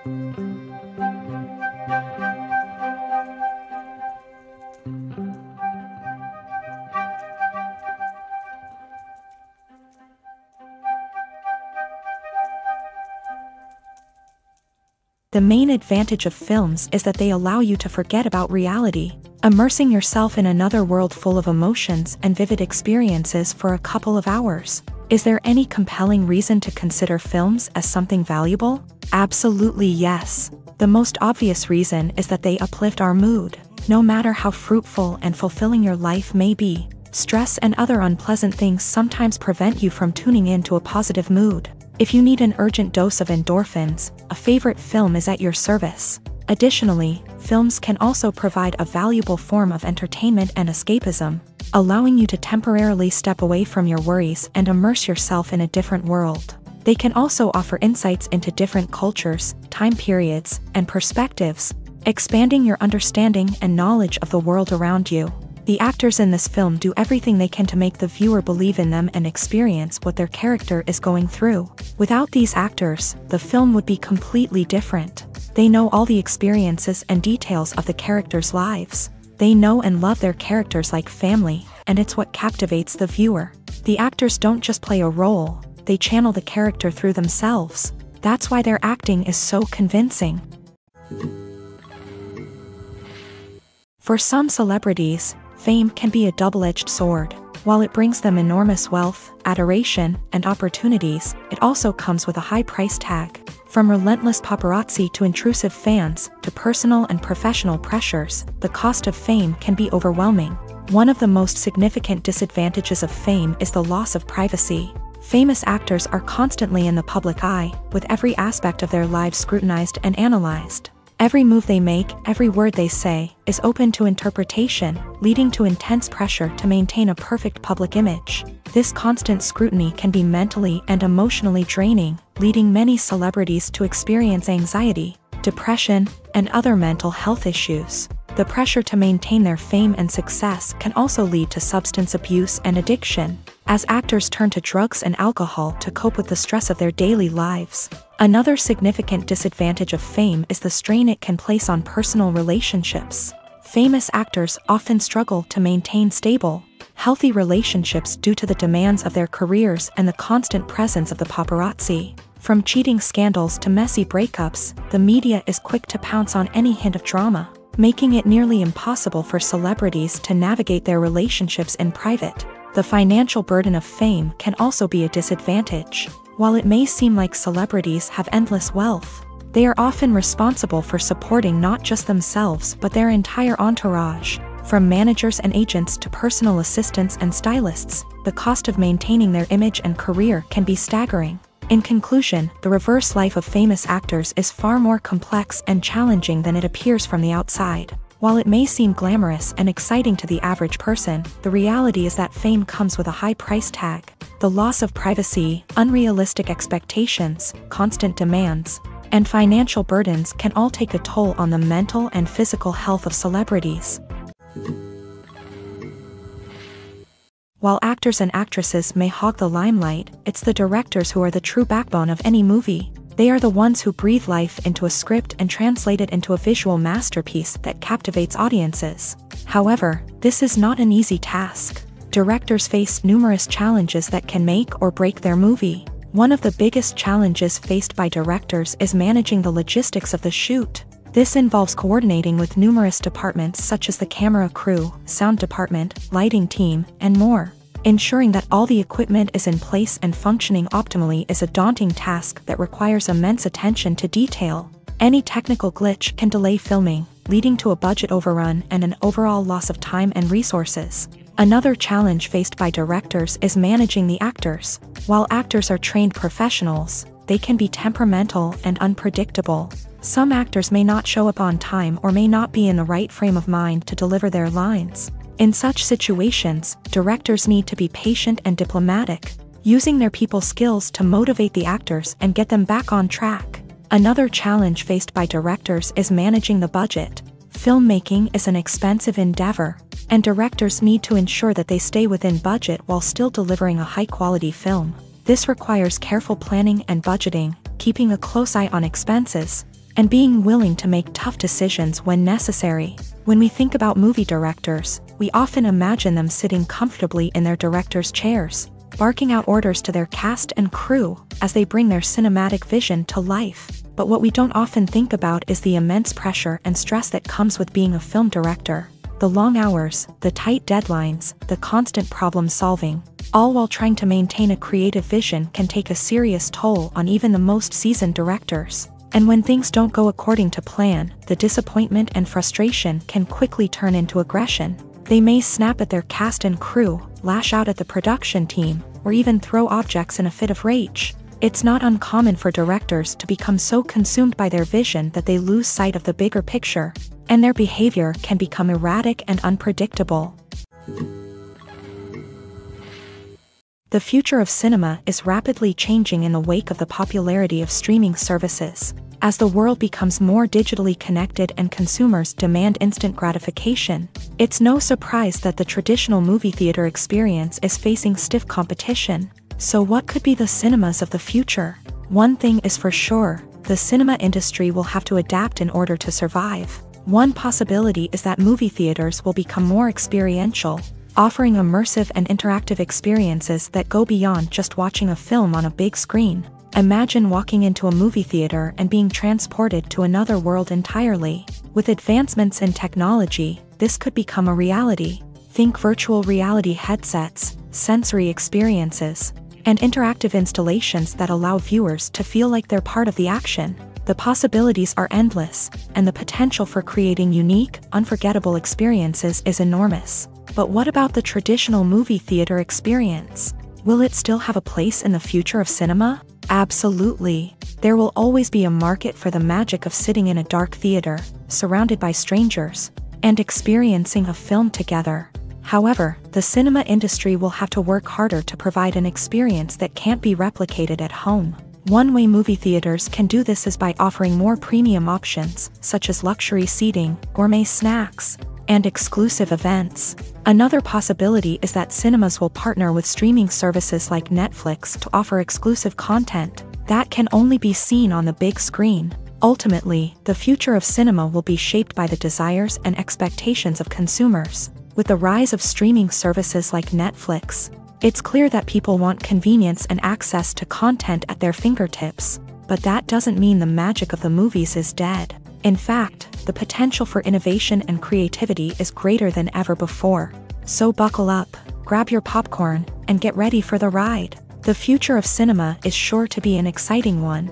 The main advantage of films is that they allow you to forget about reality, immersing yourself in another world full of emotions and vivid experiences for a couple of hours. Is there any compelling reason to consider films as something valuable? Absolutely yes. The most obvious reason is that they uplift our mood. No matter how fruitful and fulfilling your life may be, stress and other unpleasant things sometimes prevent you from tuning into a positive mood. If you need an urgent dose of endorphins, a favorite film is at your service. Additionally, films can also provide a valuable form of entertainment and escapism, allowing you to temporarily step away from your worries and immerse yourself in a different world. They can also offer insights into different cultures, time periods, and perspectives, expanding your understanding and knowledge of the world around you. The actors in this film do everything they can to make the viewer believe in them and experience what their character is going through. Without these actors, the film would be completely different. They know all the experiences and details of the characters' lives. They know and love their characters like family, and it's what captivates the viewer. The actors don't just play a role, they channel the character through themselves. That's why their acting is so convincing. For some celebrities, fame can be a double-edged sword. While it brings them enormous wealth, adoration, and opportunities, it also comes with a high price tag. From relentless paparazzi to intrusive fans, to personal and professional pressures, the cost of fame can be overwhelming. One of the most significant disadvantages of fame is the loss of privacy. Famous actors are constantly in the public eye, with every aspect of their lives scrutinized and analyzed. Every move they make, every word they say, is open to interpretation, leading to intense pressure to maintain a perfect public image. This constant scrutiny can be mentally and emotionally draining, leading many celebrities to experience anxiety, depression, and other mental health issues. The pressure to maintain their fame and success can also lead to substance abuse and addiction, as actors turn to drugs and alcohol to cope with the stress of their daily lives. Another significant disadvantage of fame is the strain it can place on personal relationships. Famous actors often struggle to maintain stable, healthy relationships due to the demands of their careers and the constant presence of the paparazzi. From cheating scandals to messy breakups, the media is quick to pounce on any hint of drama, making it nearly impossible for celebrities to navigate their relationships in private. The financial burden of fame can also be a disadvantage. While it may seem like celebrities have endless wealth, they are often responsible for supporting not just themselves but their entire entourage. From managers and agents to personal assistants and stylists, the cost of maintaining their image and career can be staggering. In conclusion, the reverse life of famous actors is far more complex and challenging than it appears from the outside. While it may seem glamorous and exciting to the average person, the reality is that fame comes with a high price tag. The loss of privacy, unrealistic expectations, constant demands, and financial burdens can all take a toll on the mental and physical health of celebrities. While actors and actresses may hog the limelight, it's the directors who are the true backbone of any movie. They are the ones who breathe life into a script and translate it into a visual masterpiece that captivates audiences. However, this is not an easy task. Directors face numerous challenges that can make or break their movie. One of the biggest challenges faced by directors is managing the logistics of the shoot. This involves coordinating with numerous departments such as the camera crew, sound department, lighting team, and more. Ensuring that all the equipment is in place and functioning optimally is a daunting task that requires immense attention to detail. Any technical glitch can delay filming, leading to a budget overrun and an overall loss of time and resources. Another challenge faced by directors is managing the actors. While actors are trained professionals, they can be temperamental and unpredictable. Some actors may not show up on time or may not be in the right frame of mind to deliver their lines. In such situations, directors need to be patient and diplomatic, using their people skills to motivate the actors and get them back on track. Another challenge faced by directors is managing the budget. Filmmaking is an expensive endeavor, and directors need to ensure that they stay within budget while still delivering a high-quality film. This requires careful planning and budgeting, keeping a close eye on expenses, and being willing to make tough decisions when necessary. When we think about movie directors, we often imagine them sitting comfortably in their director's chairs, barking out orders to their cast and crew as they bring their cinematic vision to life. But what we don't often think about is the immense pressure and stress that comes with being a film director. The long hours, the tight deadlines, the constant problem solving, all while trying to maintain a creative vision can take a serious toll on even the most seasoned directors. And when things don't go according to plan, the disappointment and frustration can quickly turn into aggression. They may snap at their cast and crew, lash out at the production team, or even throw objects in a fit of rage. It's not uncommon for directors to become so consumed by their vision that they lose sight of the bigger picture, and their behavior can become erratic and unpredictable. The future of cinema is rapidly changing in the wake of the popularity of streaming services. As the world becomes more digitally connected and consumers demand instant gratification, it's no surprise that the traditional movie theater experience is facing stiff competition. So what could be the cinemas of the future? One thing is for sure, the cinema industry will have to adapt in order to survive. One possibility is that movie theaters will become more experiential, offering immersive and interactive experiences that go beyond just watching a film on a big screen. Imagine walking into a movie theater and being transported to another world entirely. With advancements in technology, this could become a reality. Think virtual reality headsets, sensory experiences, and interactive installations that allow viewers to feel like they're part of the action. The possibilities are endless, and the potential for creating unique, unforgettable experiences is enormous. But what about the traditional movie theater experience? Will it still have a place in the future of cinema? Absolutely. There will always be a market for the magic of sitting in a dark theater, surrounded by strangers, and experiencing a film together. However, the cinema industry will have to work harder to provide an experience that can't be replicated at home. One way movie theaters can do this is by offering more premium options, such as luxury seating, gourmet snacks, and exclusive events. Another possibility is that cinemas will partner with streaming services like Netflix to offer exclusive content that can only be seen on the big screen. Ultimately, the future of cinema will be shaped by the desires and expectations of consumers. With the rise of streaming services like Netflix, it's clear that people want convenience and access to content at their fingertips. But that doesn't mean the magic of the movies is dead. In fact, the potential for innovation and creativity is greater than ever before. So buckle up, grab your popcorn, and get ready for the ride. The future of cinema is sure to be an exciting one.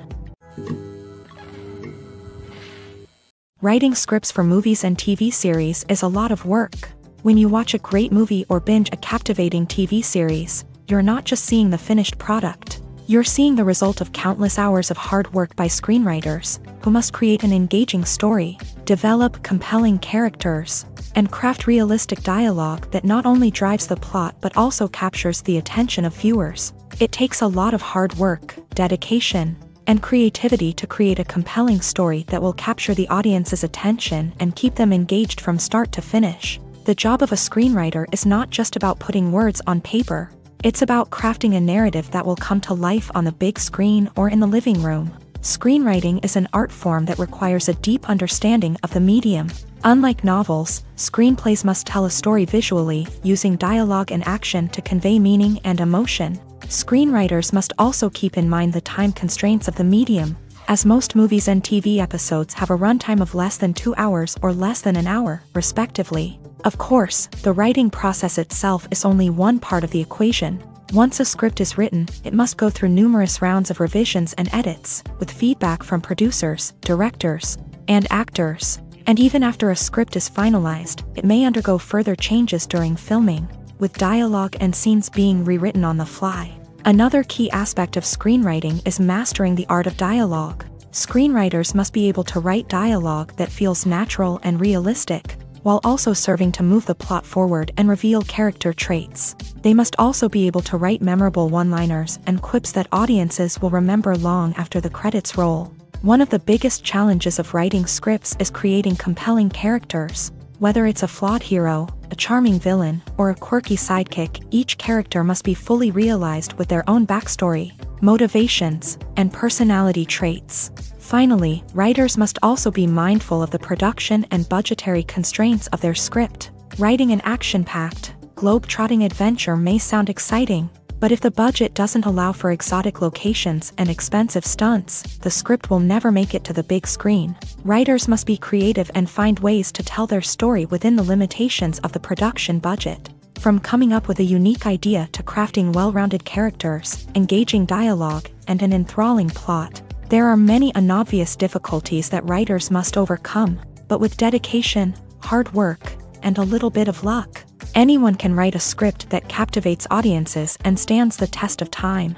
Writing scripts for movies and TV series is a lot of work. When you watch a great movie or binge a captivating TV series, you're not just seeing the finished product. You're seeing the result of countless hours of hard work by screenwriters, who must create an engaging story, develop compelling characters, and craft realistic dialogue that not only drives the plot but also captures the attention of viewers. It takes a lot of hard work, dedication, and creativity to create a compelling story that will capture the audience's attention and keep them engaged from start to finish. The job of a screenwriter is not just about putting words on paper. It's about crafting a narrative that will come to life on the big screen or in the living room. Screenwriting is an art form that requires a deep understanding of the medium. Unlike novels, screenplays must tell a story visually, using dialogue and action to convey meaning and emotion. Screenwriters must also keep in mind the time constraints of the medium, as most movies and TV episodes have a runtime of less than 2 hours or less than an hour, respectively. Of course, the writing process itself is only one part of the equation. Once a script is written, it must go through numerous rounds of revisions and edits, with feedback from producers, directors, and actors. And even after a script is finalized, it may undergo further changes during filming, with dialogue and scenes being rewritten on the fly. Another key aspect of screenwriting is mastering the art of dialogue. Screenwriters must be able to write dialogue that feels natural and realistic, while also serving to move the plot forward and reveal character traits. They must also be able to write memorable one-liners and quips that audiences will remember long after the credits roll. One of the biggest challenges of writing scripts is creating compelling characters. Whether it's a flawed hero, a charming villain, or a quirky sidekick, each character must be fully realized with their own backstory, motivations, and personality traits. Finally, writers must also be mindful of the production and budgetary constraints of their script. Writing an action-packed, globe-trotting adventure may sound exciting, but if the budget doesn't allow for exotic locations and expensive stunts, the script will never make it to the big screen. Writers must be creative and find ways to tell their story within the limitations of the production budget. From coming up with a unique idea to crafting well-rounded characters, engaging dialogue, and an enthralling plot, there are many unobvious difficulties that writers must overcome, but with dedication, hard work, and a little bit of luck, anyone can write a script that captivates audiences and stands the test of time.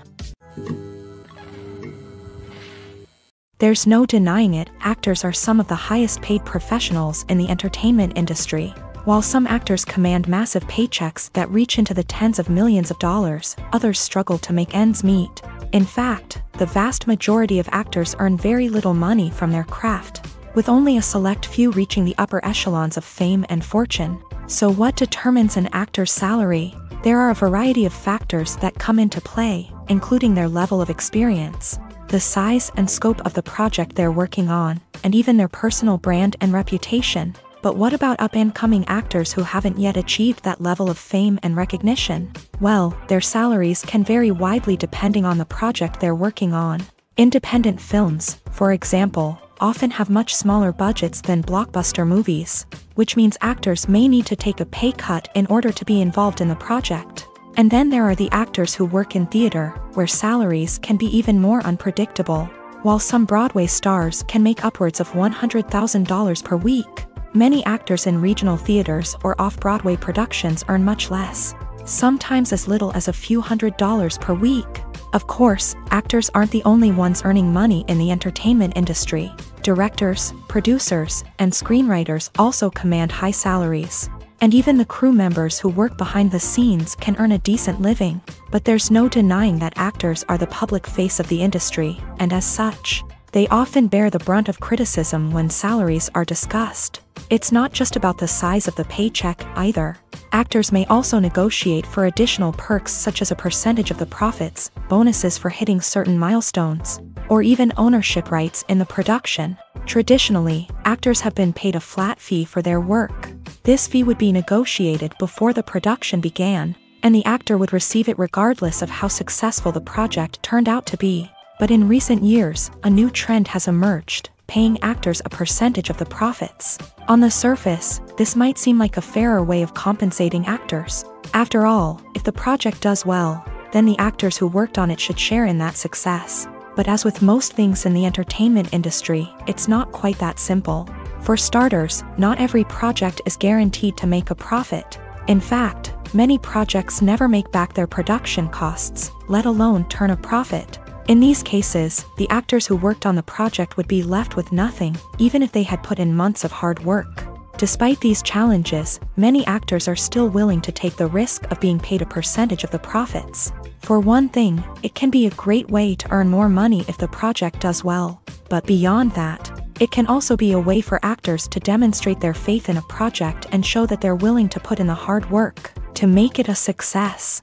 There's no denying it, actors are some of the highest paid professionals in the entertainment industry. While some actors command massive paychecks that reach into the tens of millions of dollars, others struggle to make ends meet. In fact, the vast majority of actors earn very little money from their craft, with only a select few reaching the upper echelons of fame and fortune. So what determines an actor's salary? There are a variety of factors that come into play, including their level of experience, the size and scope of the project they're working on, and even their personal brand and reputation. But what about up-and-coming actors who haven't yet achieved that level of fame and recognition? Well, their salaries can vary widely depending on the project they're working on. Independent films, for example, often have much smaller budgets than blockbuster movies, which means actors may need to take a pay cut in order to be involved in the project. And then there are the actors who work in theater, where salaries can be even more unpredictable. While some Broadway stars can make upwards of $100,000 per week, many actors in regional theaters or off-Broadway productions earn much less, sometimes as little as a few $100s per week. Of course, actors aren't the only ones earning money in the entertainment industry. Directors, producers, and screenwriters also command high salaries. And even the crew members who work behind the scenes can earn a decent living. But there's no denying that actors are the public face of the industry, and as such, they often bear the brunt of criticism when salaries are discussed. It's not just about the size of the paycheck, either. Actors may also negotiate for additional perks such as a percentage of the profits, bonuses for hitting certain milestones, or even ownership rights in the production. Traditionally, actors have been paid a flat fee for their work. This fee would be negotiated before the production began, and the actor would receive it regardless of how successful the project turned out to be. But in recent years, a new trend has emerged, paying actors a percentage of the profits. On the surface, this might seem like a fairer way of compensating actors. After all, if the project does well, then the actors who worked on it should share in that success. But as with most things in the entertainment industry, it's not quite that simple. For starters, not every project is guaranteed to make a profit. In fact, many projects never make back their production costs, let alone turn a profit. In these cases, the actors who worked on the project would be left with nothing, even if they had put in months of hard work. Despite these challenges, many actors are still willing to take the risk of being paid a percentage of the profits. For one thing, it can be a great way to earn more money if the project does well. But beyond that, it can also be a way for actors to demonstrate their faith in a project and show that they're willing to put in the hard work to make it a success.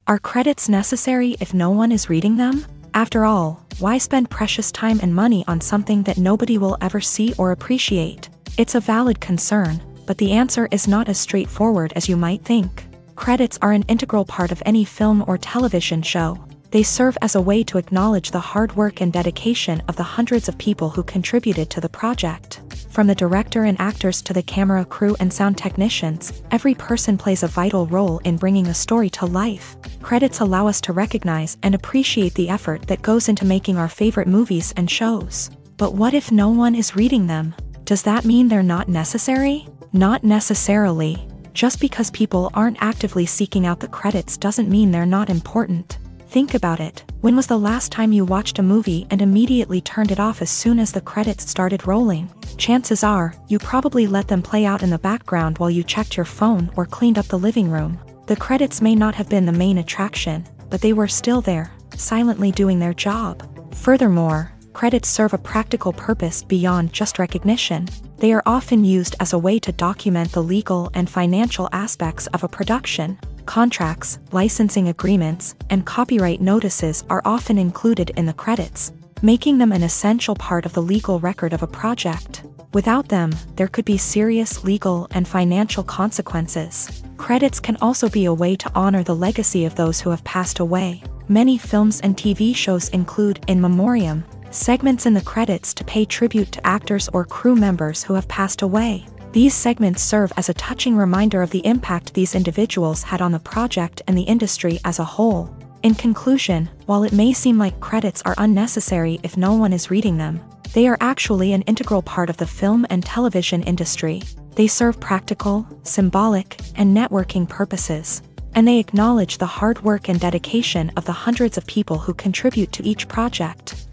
Are credits necessary if no one is reading them? After all, why spend precious time and money on something that nobody will ever see or appreciate? It's a valid concern, but the answer is not as straightforward as you might think. Credits are an integral part of any film or television show. They serve as a way to acknowledge the hard work and dedication of the hundreds of people who contributed to the project. From the director and actors to the camera crew and sound technicians, every person plays a vital role in bringing a story to life. Credits allow us to recognize and appreciate the effort that goes into making our favorite movies and shows. But what if no one is reading them? Does that mean they're not necessary? Not necessarily. Just because people aren't actively seeking out the credits doesn't mean they're not important. Think about it. When was the last time you watched a movie and immediately turned it off as soon as the credits started rolling? Chances are, you probably let them play out in the background while you checked your phone or cleaned up the living room. The credits may not have been the main attraction, but they were still there, silently doing their job. Furthermore, credits serve a practical purpose beyond just recognition. They are often used as a way to document the legal and financial aspects of a production. Contracts, licensing agreements, and copyright notices are often included in the credits, making them an essential part of the legal record of a project. Without them, there could be serious legal and financial consequences. Credits can also be a way to honor the legacy of those who have passed away. Many films and TV shows include in memoriam segments in the credits to pay tribute to actors or crew members who have passed away. These segments serve as a touching reminder of the impact these individuals had on the project and the industry as a whole. In conclusion, while it may seem like credits are unnecessary if no one is reading them, they are actually an integral part of the film and television industry. They serve practical, symbolic, and networking purposes, and they acknowledge the hard work and dedication of the hundreds of people who contribute to each project.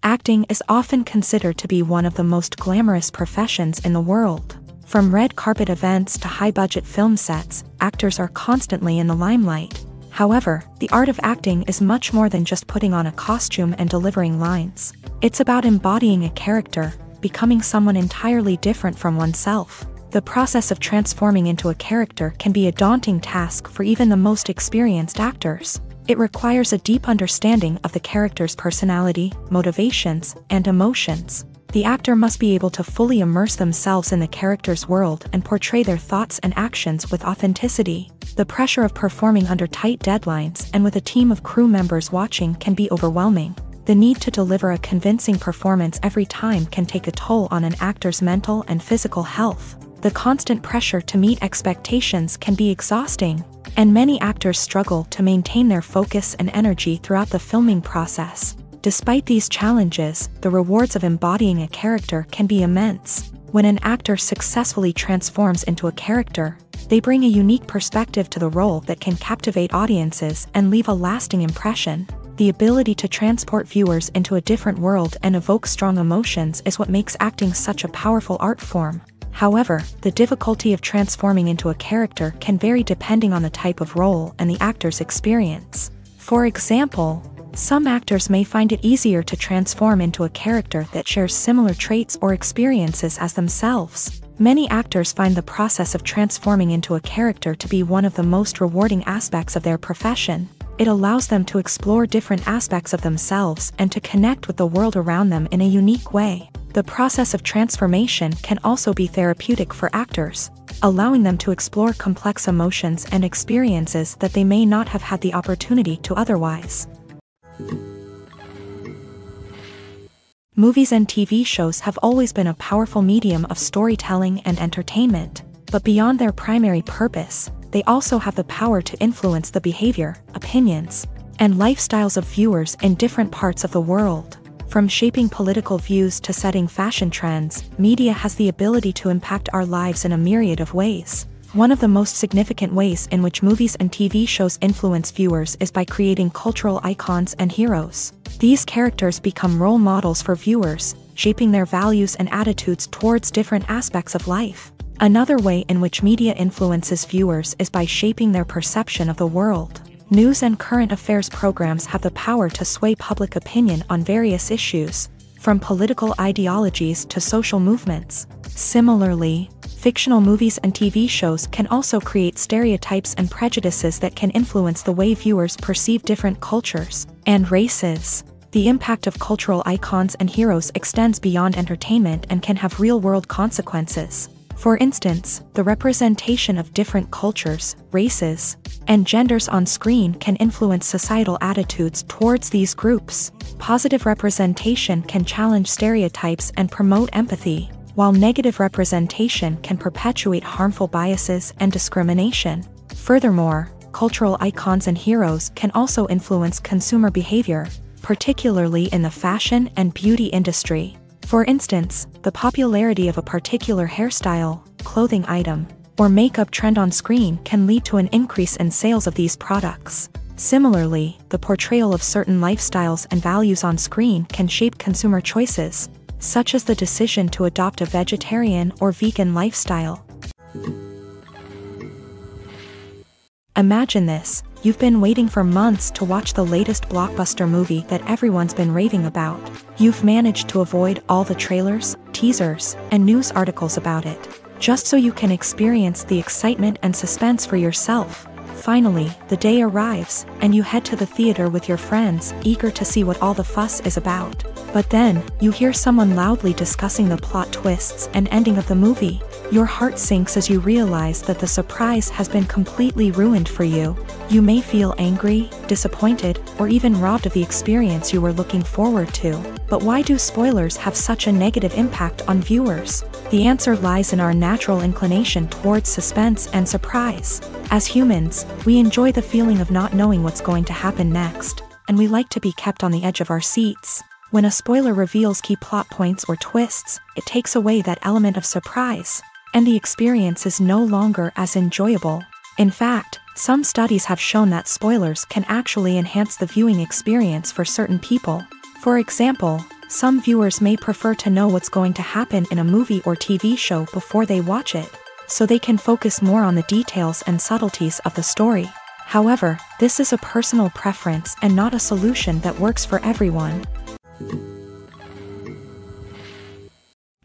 Acting is often considered to be one of the most glamorous professions in the world. From red carpet events to high-budget film sets, actors are constantly in the limelight. However, the art of acting is much more than just putting on a costume and delivering lines. It's about embodying a character, becoming someone entirely different from oneself. The process of transforming into a character can be a daunting task for even the most experienced actors. It requires a deep understanding of the character's personality, motivations, and emotions. The actor must be able to fully immerse themselves in the character's world and portray their thoughts and actions with authenticity. The pressure of performing under tight deadlines and with a team of crew members watching can be overwhelming. The need to deliver a convincing performance every time can take a toll on an actor's mental and physical health. The constant pressure to meet expectations can be exhausting, and many actors struggle to maintain their focus and energy throughout the filming process. Despite these challenges, the rewards of embodying a character can be immense. When an actor successfully transforms into a character, they bring a unique perspective to the role that can captivate audiences and leave a lasting impression. The ability to transport viewers into a different world and evoke strong emotions is what makes acting such a powerful art form. However, the difficulty of transforming into a character can vary depending on the type of role and the actor's experience. For example, some actors may find it easier to transform into a character that shares similar traits or experiences as themselves. Many actors find the process of transforming into a character to be one of the most rewarding aspects of their profession. It allows them to explore different aspects of themselves and to connect with the world around them in a unique way. The process of transformation can also be therapeutic for actors, allowing them to explore complex emotions and experiences that they may not have had the opportunity to otherwise. Movies and TV shows have always been a powerful medium of storytelling and entertainment, but beyond their primary purpose, they also have the power to influence the behavior, opinions, and lifestyles of viewers in different parts of the world. From shaping political views to setting fashion trends, media has the ability to impact our lives in a myriad of ways. One of the most significant ways in which movies and TV shows influence viewers is by creating cultural icons and heroes. These characters become role models for viewers, shaping their values and attitudes towards different aspects of life. Another way in which media influences viewers is by shaping their perception of the world. News and current affairs programs have the power to sway public opinion on various issues, from political ideologies to social movements. Similarly, fictional movies and TV shows can also create stereotypes and prejudices that can influence the way viewers perceive different cultures and races. The impact of cultural icons and heroes extends beyond entertainment and can have real-world consequences. For instance, the representation of different cultures, races, and genders on screen can influence societal attitudes towards these groups. Positive representation can challenge stereotypes and promote empathy, while negative representation can perpetuate harmful biases and discrimination. Furthermore, cultural icons and heroes can also influence consumer behavior, particularly in the fashion and beauty industry. For instance, the popularity of a particular hairstyle, clothing item, or makeup trend on screen can lead to an increase in sales of these products. Similarly, the portrayal of certain lifestyles and values on screen can shape consumer choices, such as the decision to adopt a vegetarian or vegan lifestyle. Imagine this: you've been waiting for months to watch the latest blockbuster movie that everyone's been raving about. You've managed to avoid all the trailers, teasers, and news articles about it. just so you can experience the excitement and suspense for yourself. Finally, the day arrives, and you head to the theater with your friends, eager to see what all the fuss is about. But then, you hear someone loudly discussing the plot twists and ending of the movie. Your heart sinks as you realize that the surprise has been completely ruined for you. You may feel angry, disappointed, or even robbed of the experience you were looking forward to. But why do spoilers have such a negative impact on viewers? The answer lies in our natural inclination towards suspense and surprise. As humans, we enjoy the feeling of not knowing what's going to happen next, and we like to be kept on the edge of our seats. When a spoiler reveals key plot points or twists, it takes away that element of surprise, and the experience is no longer as enjoyable. In fact, some studies have shown that spoilers can actually enhance the viewing experience for certain people. For example, some viewers may prefer to know what's going to happen in a movie or TV show before they watch it, so they can focus more on the details and subtleties of the story. However, this is a personal preference and not a solution that works for everyone.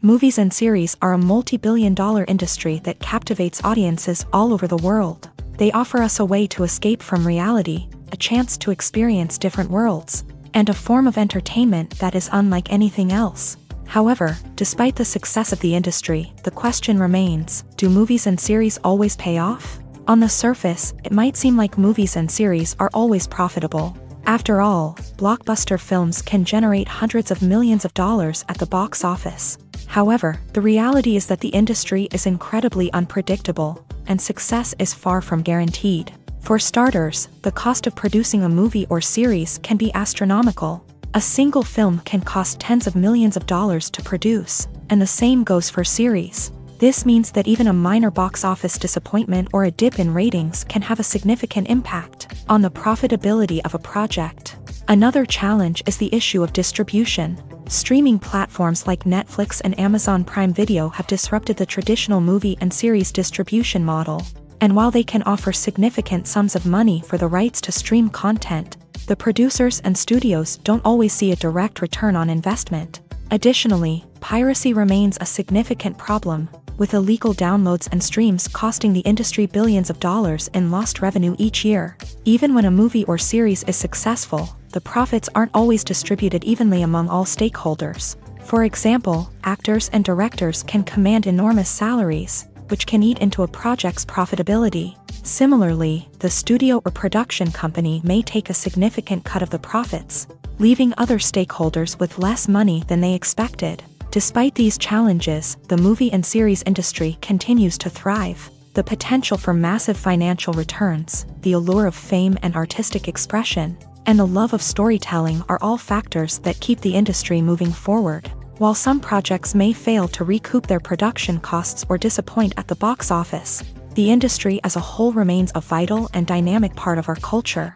Movies and series are a multi-billion-dollar industry that captivates audiences all over the world. They offer us a way to escape from reality, a chance to experience different worlds, and a form of entertainment that is unlike anything else. However, despite the success of the industry, the question remains, do movies and series always pay off? On the surface, it might seem like movies and series are always profitable. After all, blockbuster films can generate hundreds of millions of dollars at the box office. However, the reality is that the industry is incredibly unpredictable, and success is far from guaranteed. For starters, the cost of producing a movie or series can be astronomical. A single film can cost tens of millions of dollars to produce, and the same goes for series. This means that even a minor box office disappointment or a dip in ratings can have a significant impact on the profitability of a project. Another challenge is the issue of distribution. Streaming platforms like Netflix and Amazon Prime Video have disrupted the traditional movie and series distribution model. And while they can offer significant sums of money for the rights to stream content, the producers and studios don't always see a direct return on investment. Additionally, piracy remains a significant problem, with illegal downloads and streams costing the industry billions of dollars in lost revenue each year. Even when a movie or series is successful, the profits aren't always distributed evenly among all stakeholders. For example, actors and directors can command enormous salaries, which can eat into a project's profitability. Similarly, the studio or production company may take a significant cut of the profits, leaving other stakeholders with less money than they expected. Despite these challenges, the movie and series industry continues to thrive. The potential for massive financial returns, the allure of fame and artistic expression, and the love of storytelling are all factors that keep the industry moving forward. While some projects may fail to recoup their production costs or disappoint at the box office, the industry as a whole remains a vital and dynamic part of our culture.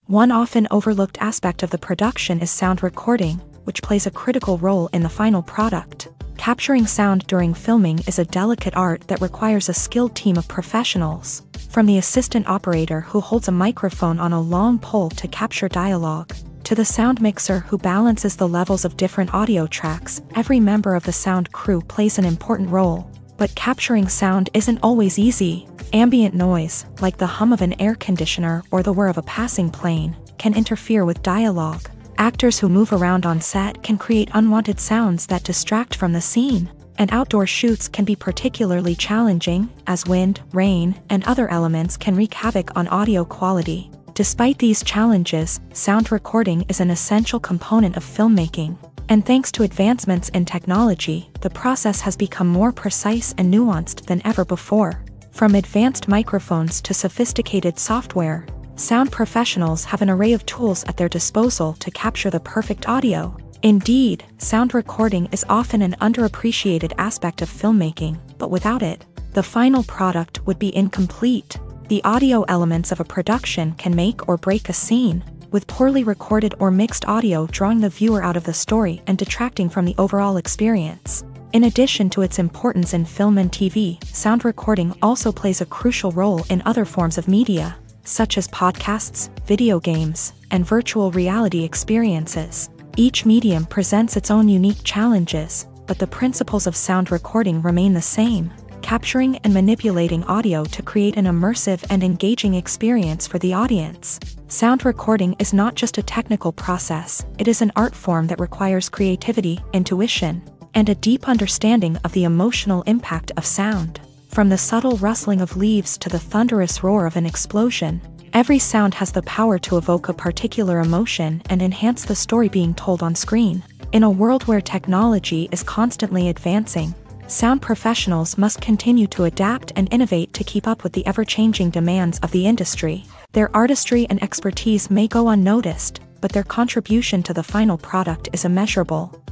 One often overlooked aspect of the production is sound recording, which plays a critical role in the final product. Capturing sound during filming is a delicate art that requires a skilled team of professionals, from the assistant operator who holds a microphone on a long pole to capture dialogue, to the sound mixer who balances the levels of different audio tracks. Every member of the sound crew plays an important role. But capturing sound isn't always easy. Ambient noise, like the hum of an air conditioner or the whir of a passing plane, can interfere with dialogue. Actors who move around on set can create unwanted sounds that distract from the scene. And outdoor shoots can be particularly challenging, as wind, rain, and other elements can wreak havoc on audio quality. Despite these challenges, sound recording is an essential component of filmmaking. And thanks to advancements in technology, the process has become more precise and nuanced than ever before. From advanced microphones to sophisticated software, sound professionals have an array of tools at their disposal to capture the perfect audio. Indeed, sound recording is often an underappreciated aspect of filmmaking, but without it, the final product would be incomplete. The audio elements of a production can make or break a scene, with poorly recorded or mixed audio drawing the viewer out of the story and detracting from the overall experience. In addition to its importance in film and TV, sound recording also plays a crucial role in other forms of media, such as podcasts, video games, and virtual reality experiences. Each medium presents its own unique challenges, but the principles of sound recording remain the same, capturing and manipulating audio to create an immersive and engaging experience for the audience. Sound recording is not just a technical process, it is an art form that requires creativity, intuition, and a deep understanding of the emotional impact of sound. From the subtle rustling of leaves to the thunderous roar of an explosion, every sound has the power to evoke a particular emotion and enhance the story being told on screen. In a world where technology is constantly advancing, sound professionals must continue to adapt and innovate to keep up with the ever-changing demands of the industry. Their artistry and expertise may go unnoticed, but their contribution to the final product is immeasurable.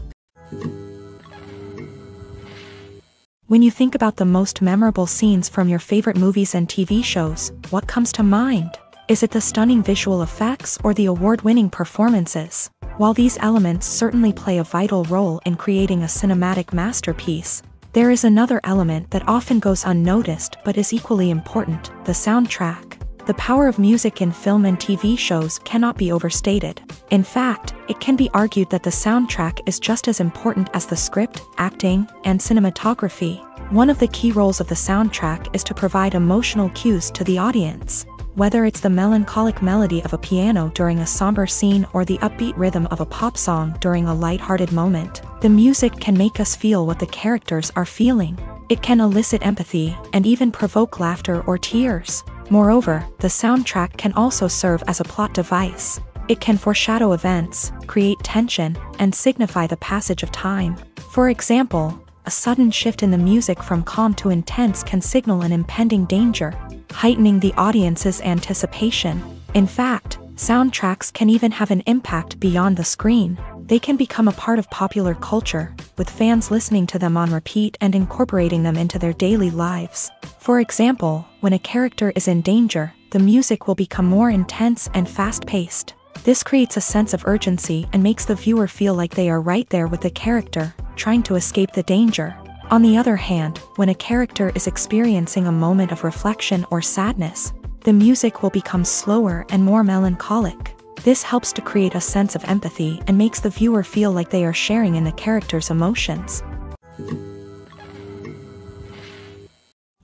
When you think about the most memorable scenes from your favorite movies and TV shows, what comes to mind? Is it the stunning visual effects or the award-winning performances? While these elements certainly play a vital role in creating a cinematic masterpiece, there is another element that often goes unnoticed but is equally important: the soundtrack. The power of music in film and TV shows cannot be overstated. In fact, it can be argued that the soundtrack is just as important as the script, acting, and cinematography. One of the key roles of the soundtrack is to provide emotional cues to the audience. Whether it's the melancholic melody of a piano during a somber scene or the upbeat rhythm of a pop song during a lighthearted moment, the music can make us feel what the characters are feeling. It can elicit empathy and even provoke laughter or tears. Moreover, the soundtrack can also serve as a plot device. It can foreshadow events, create tension, and signify the passage of time. For example, a sudden shift in the music from calm to intense can signal an impending danger, heightening the audience's anticipation. In fact, soundtracks can even have an impact beyond the screen. They can become a part of popular culture, with fans listening to them on repeat and incorporating them into their daily lives. For example, when a character is in danger, the music will become more intense and fast-paced. This creates a sense of urgency and makes the viewer feel like they are right there with the character, trying to escape the danger. On the other hand, when a character is experiencing a moment of reflection or sadness, the music will become slower and more melancholic. This helps to create a sense of empathy and makes the viewer feel like they are sharing in the character's emotions.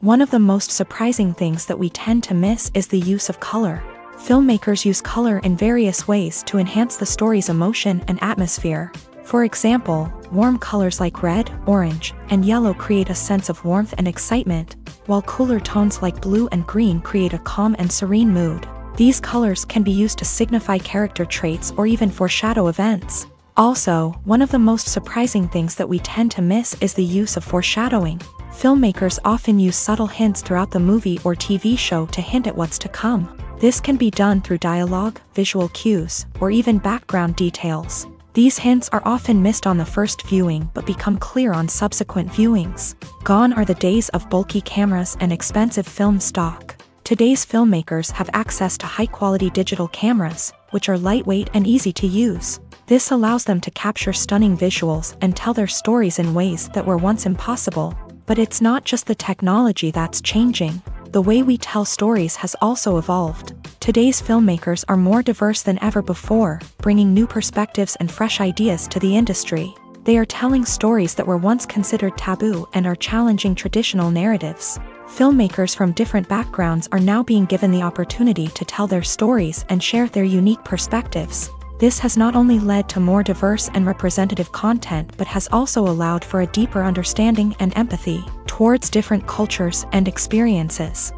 One of the most surprising things that we tend to miss is the use of color. Filmmakers use color in various ways to enhance the story's emotion and atmosphere. For example, warm colors like red, orange, and yellow create a sense of warmth and excitement, while cooler tones like blue and green create a calm and serene mood. These colors can be used to signify character traits or even foreshadow events. Also, one of the most surprising things that we tend to miss is the use of foreshadowing. Filmmakers often use subtle hints throughout the movie or TV show to hint at what's to come. This can be done through dialogue, visual cues, or even background details. These hints are often missed on the first viewing but become clear on subsequent viewings. Gone are the days of bulky cameras and expensive film stock. Today's filmmakers have access to high-quality digital cameras, which are lightweight and easy to use. This allows them to capture stunning visuals and tell their stories in ways that were once impossible. But it's not just the technology that's changing. The way we tell stories has also evolved. Today's filmmakers are more diverse than ever before, bringing new perspectives and fresh ideas to the industry. They are telling stories that were once considered taboo and are challenging traditional narratives. Filmmakers from different backgrounds are now being given the opportunity to tell their stories and share their unique perspectives. This has not only led to more diverse and representative content but has also allowed for a deeper understanding and empathy towards different cultures and experiences.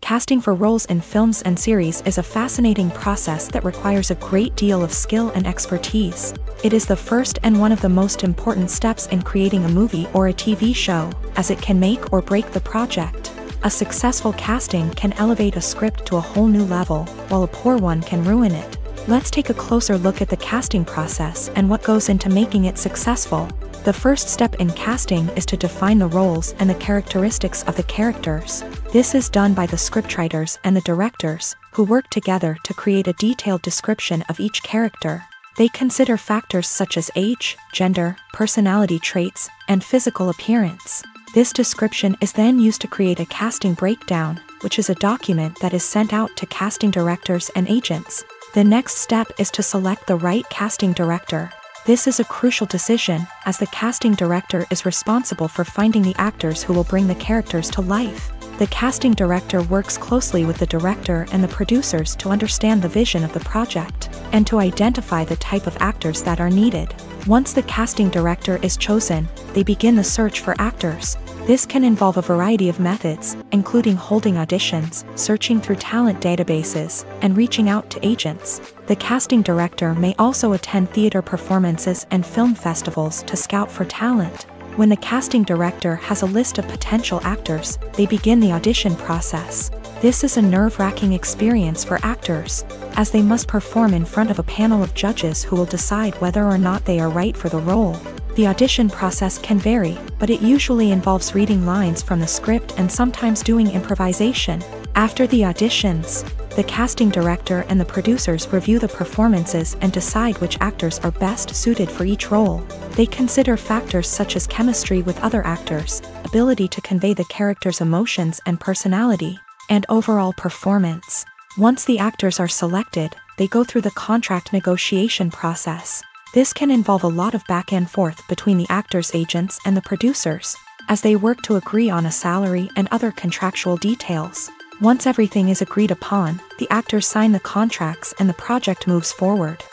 Casting for roles in films and series is a fascinating process that requires a great deal of skill and expertise. It is the first and one of the most important steps in creating a movie or a TV show, as it can make or break the project. A successful casting can elevate a script to a whole new level, while a poor one can ruin it. Let's take a closer look at the casting process and what goes into making it successful. The first step in casting is to define the roles and the characteristics of the characters. This is done by the scriptwriters and the directors, who work together to create a detailed description of each character. They consider factors such as age, gender, personality traits, and physical appearance. This description is then used to create a casting breakdown, which is a document that is sent out to casting directors and agents. The next step is to select the right casting director. This is a crucial decision, as the casting director is responsible for finding the actors who will bring the characters to life. The casting director works closely with the director and the producers to understand the vision of the project, and to identify the type of actors that are needed. Once the casting director is chosen, they begin the search for actors. This can involve a variety of methods, including holding auditions, searching through talent databases, and reaching out to agents. The casting director may also attend theater performances and film festivals to scout for talent. When the casting director has a list of potential actors, they begin the audition process. This is a nerve-wracking experience for actors, as they must perform in front of a panel of judges who will decide whether or not they are right for the role. The audition process can vary, but it usually involves reading lines from the script and sometimes doing improvisation. After the auditions, the casting director and the producers review the performances and decide which actors are best suited for each role. They consider factors such as chemistry with other actors, ability to convey the character's emotions and personality, and overall performance. Once the actors are selected, they go through the contract negotiation process. This can involve a lot of back and forth between the actors' agents and the producers, as they work to agree on a salary and other contractual details. Once everything is agreed upon, the actors sign the contracts and the project moves forward.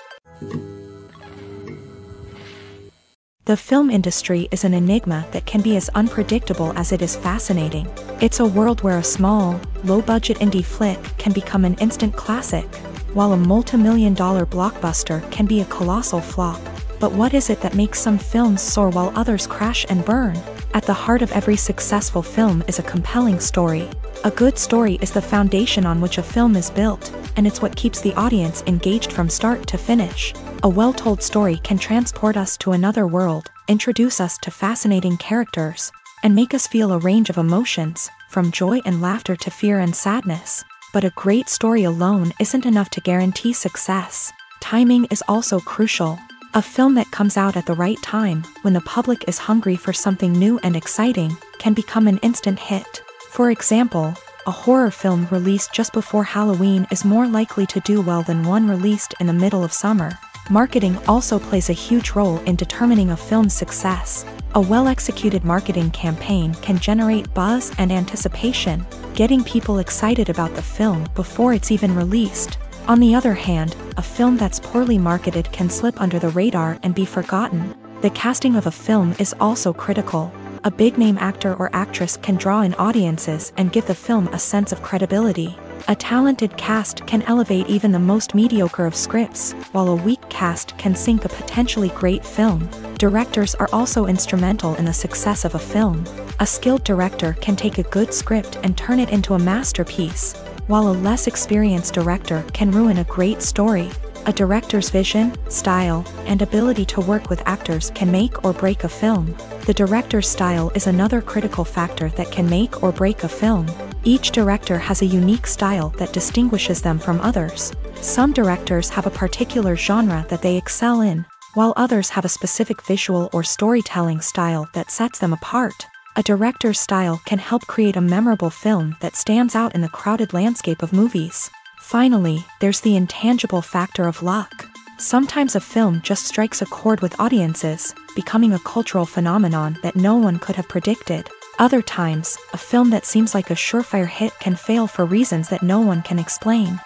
The film industry is an enigma that can be as unpredictable as it is fascinating. It's a world where a small, low-budget indie flick can become an instant classic, while a multi-million-dollar blockbuster can be a colossal flop. But what is it that makes some films soar while others crash and burn? At the heart of every successful film is a compelling story. A good story is the foundation on which a film is built, and it's what keeps the audience engaged from start to finish. A well-told story can transport us to another world, introduce us to fascinating characters, and make us feel a range of emotions, from joy and laughter to fear and sadness. But a great story alone isn't enough to guarantee success. Timing is also crucial. A film that comes out at the right time, when the public is hungry for something new and exciting, can become an instant hit. For example, a horror film released just before Halloween is more likely to do well than one released in the middle of summer. Marketing also plays a huge role in determining a film's success. A well-executed marketing campaign can generate buzz and anticipation, getting people excited about the film before it's even released. On the other hand, a film that's poorly marketed can slip under the radar and be forgotten. The casting of a film is also critical. A big-name actor or actress can draw in audiences and give the film a sense of credibility. A talented cast can elevate even the most mediocre of scripts, while a weak cast can sink a potentially great film. Directors are also instrumental in the success of a film. A skilled director can take a good script and turn it into a masterpiece, while a less experienced director can ruin a great story. A director's vision, style, and ability to work with actors can make or break a film. The director's style is another critical factor that can make or break a film. Each director has a unique style that distinguishes them from others. Some directors have a particular genre that they excel in, while others have a specific visual or storytelling style that sets them apart. A director's style can help create a memorable film that stands out in the crowded landscape of movies. Finally, there's the intangible factor of luck. Sometimes a film just strikes a chord with audiences, becoming a cultural phenomenon that no one could have predicted. Other times, a film that seems like a surefire hit can fail for reasons that no one can explain.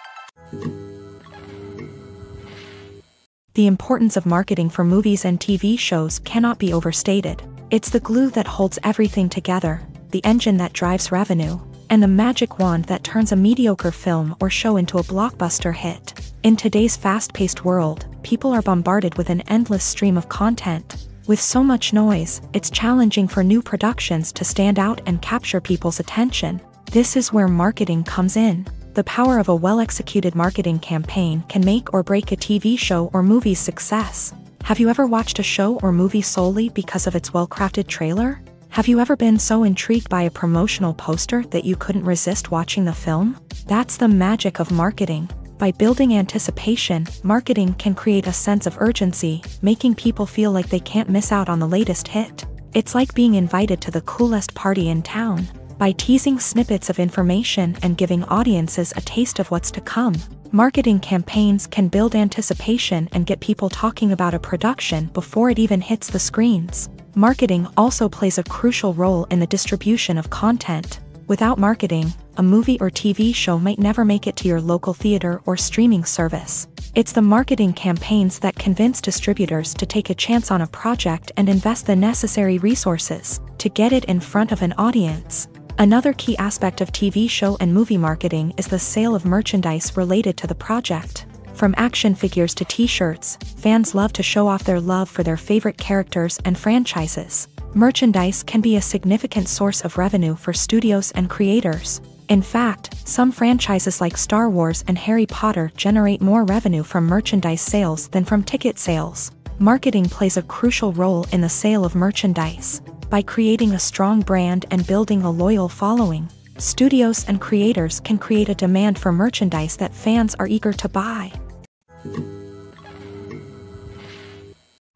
The importance of marketing for movies and TV shows cannot be overstated. It's the glue that holds everything together, the engine that drives revenue, and the magic wand that turns a mediocre film or show into a blockbuster hit. In today's fast-paced world, people are bombarded with an endless stream of content. With so much noise, it's challenging for new productions to stand out and capture people's attention. This is where marketing comes in. The power of a well-executed marketing campaign can make or break a TV show or movie's success. Have you ever watched a show or movie solely because of its well-crafted trailer? Have you ever been so intrigued by a promotional poster that you couldn't resist watching the film? That's the magic of marketing. By building anticipation, marketing can create a sense of urgency, making people feel like they can't miss out on the latest hit. It's like being invited to the coolest party in town. By teasing snippets of information and giving audiences a taste of what's to come, Marketing campaigns can build anticipation and get people talking about a production before it even hits the screens. Marketing also plays a crucial role in the distribution of content. Without marketing, a movie or TV show might never make it to your local theater or streaming service. It's the marketing campaigns that convince distributors to take a chance on a project and invest the necessary resources to get it in front of an audience. Another key aspect of TV show and movie marketing is the sale of merchandise related to the project. From action figures to t-shirts, fans love to show off their love for their favorite characters and franchises. Merchandise can be a significant source of revenue for studios and creators. In fact, some franchises like Star Wars and Harry Potter generate more revenue from merchandise sales than from ticket sales. Marketing plays a crucial role in the sale of merchandise. By creating a strong brand and building a loyal following, studios and creators can create a demand for merchandise that fans are eager to buy.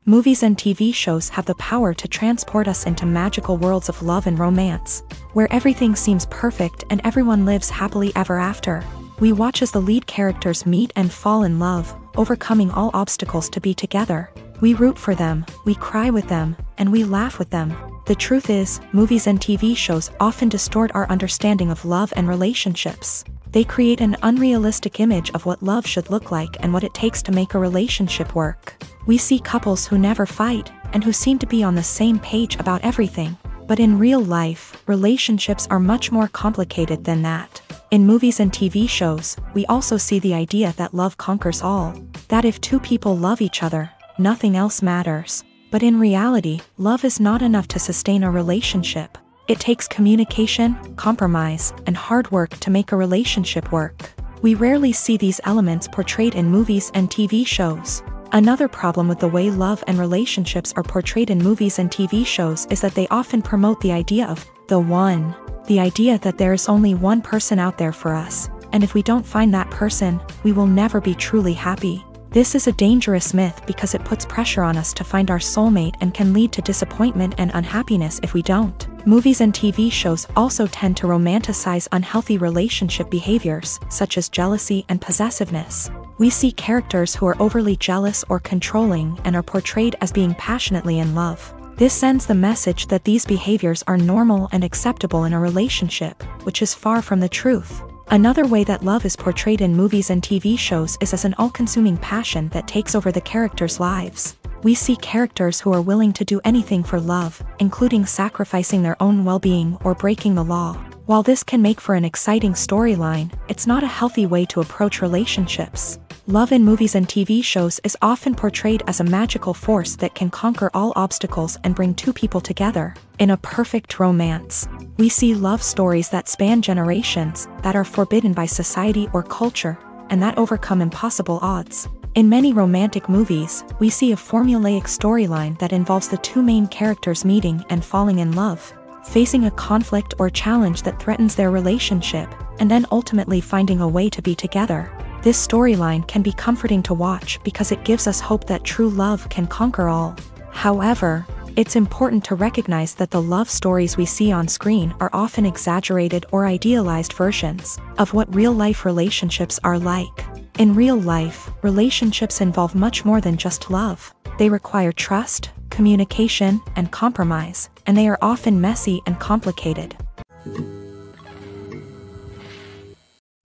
Movies and TV shows have the power to transport us into magical worlds of love and romance, where everything seems perfect and everyone lives happily ever after. We watch as the lead characters meet and fall in love, overcoming all obstacles to be together. We root for them, we cry with them, and we laugh with them. The truth is, movies and TV shows often distort our understanding of love and relationships. They create an unrealistic image of what love should look like and what it takes to make a relationship work. We see couples who never fight, and who seem to be on the same page about everything. But in real life, relationships are much more complicated than that. In movies and TV shows, we also see the idea that love conquers all. That if two people love each other, nothing else matters. But in reality, love is not enough to sustain a relationship. It takes communication, compromise, and hard work to make a relationship work. We rarely see these elements portrayed in movies and TV shows. Another problem with the way love and relationships are portrayed in movies and TV shows is that they often promote the idea of the one. The idea that there is only one person out there for us, and if we don't find that person, we will never be truly happy. This is a dangerous myth because it puts pressure on us to find our soulmate and can lead to disappointment and unhappiness if we don't. Movies and TV shows also tend to romanticize unhealthy relationship behaviors, such as jealousy and possessiveness. We see characters who are overly jealous or controlling and are portrayed as being passionately in love. This sends the message that these behaviors are normal and acceptable in a relationship, which is far from the truth. Another way that love is portrayed in movies and TV shows is as an all-consuming passion that takes over the characters' lives. We see characters who are willing to do anything for love, including sacrificing their own well-being or breaking the law. While this can make for an exciting storyline, it's not a healthy way to approach relationships. Love in movies and TV shows is often portrayed as a magical force that can conquer all obstacles and bring two people together in a perfect romance. We see love stories that span generations, that are forbidden by society or culture, and that overcome impossible odds. In many romantic movies, we see a formulaic storyline that involves the two main characters meeting and falling in love, facing a conflict or challenge that threatens their relationship, and then ultimately finding a way to be together. This storyline can be comforting to watch because it gives us hope that true love can conquer all. However, it's important to recognize that the love stories we see on screen are often exaggerated or idealized versions of what real-life relationships are like. In real life, relationships involve much more than just love. They require trust, communication, and compromise, and they are often messy and complicated.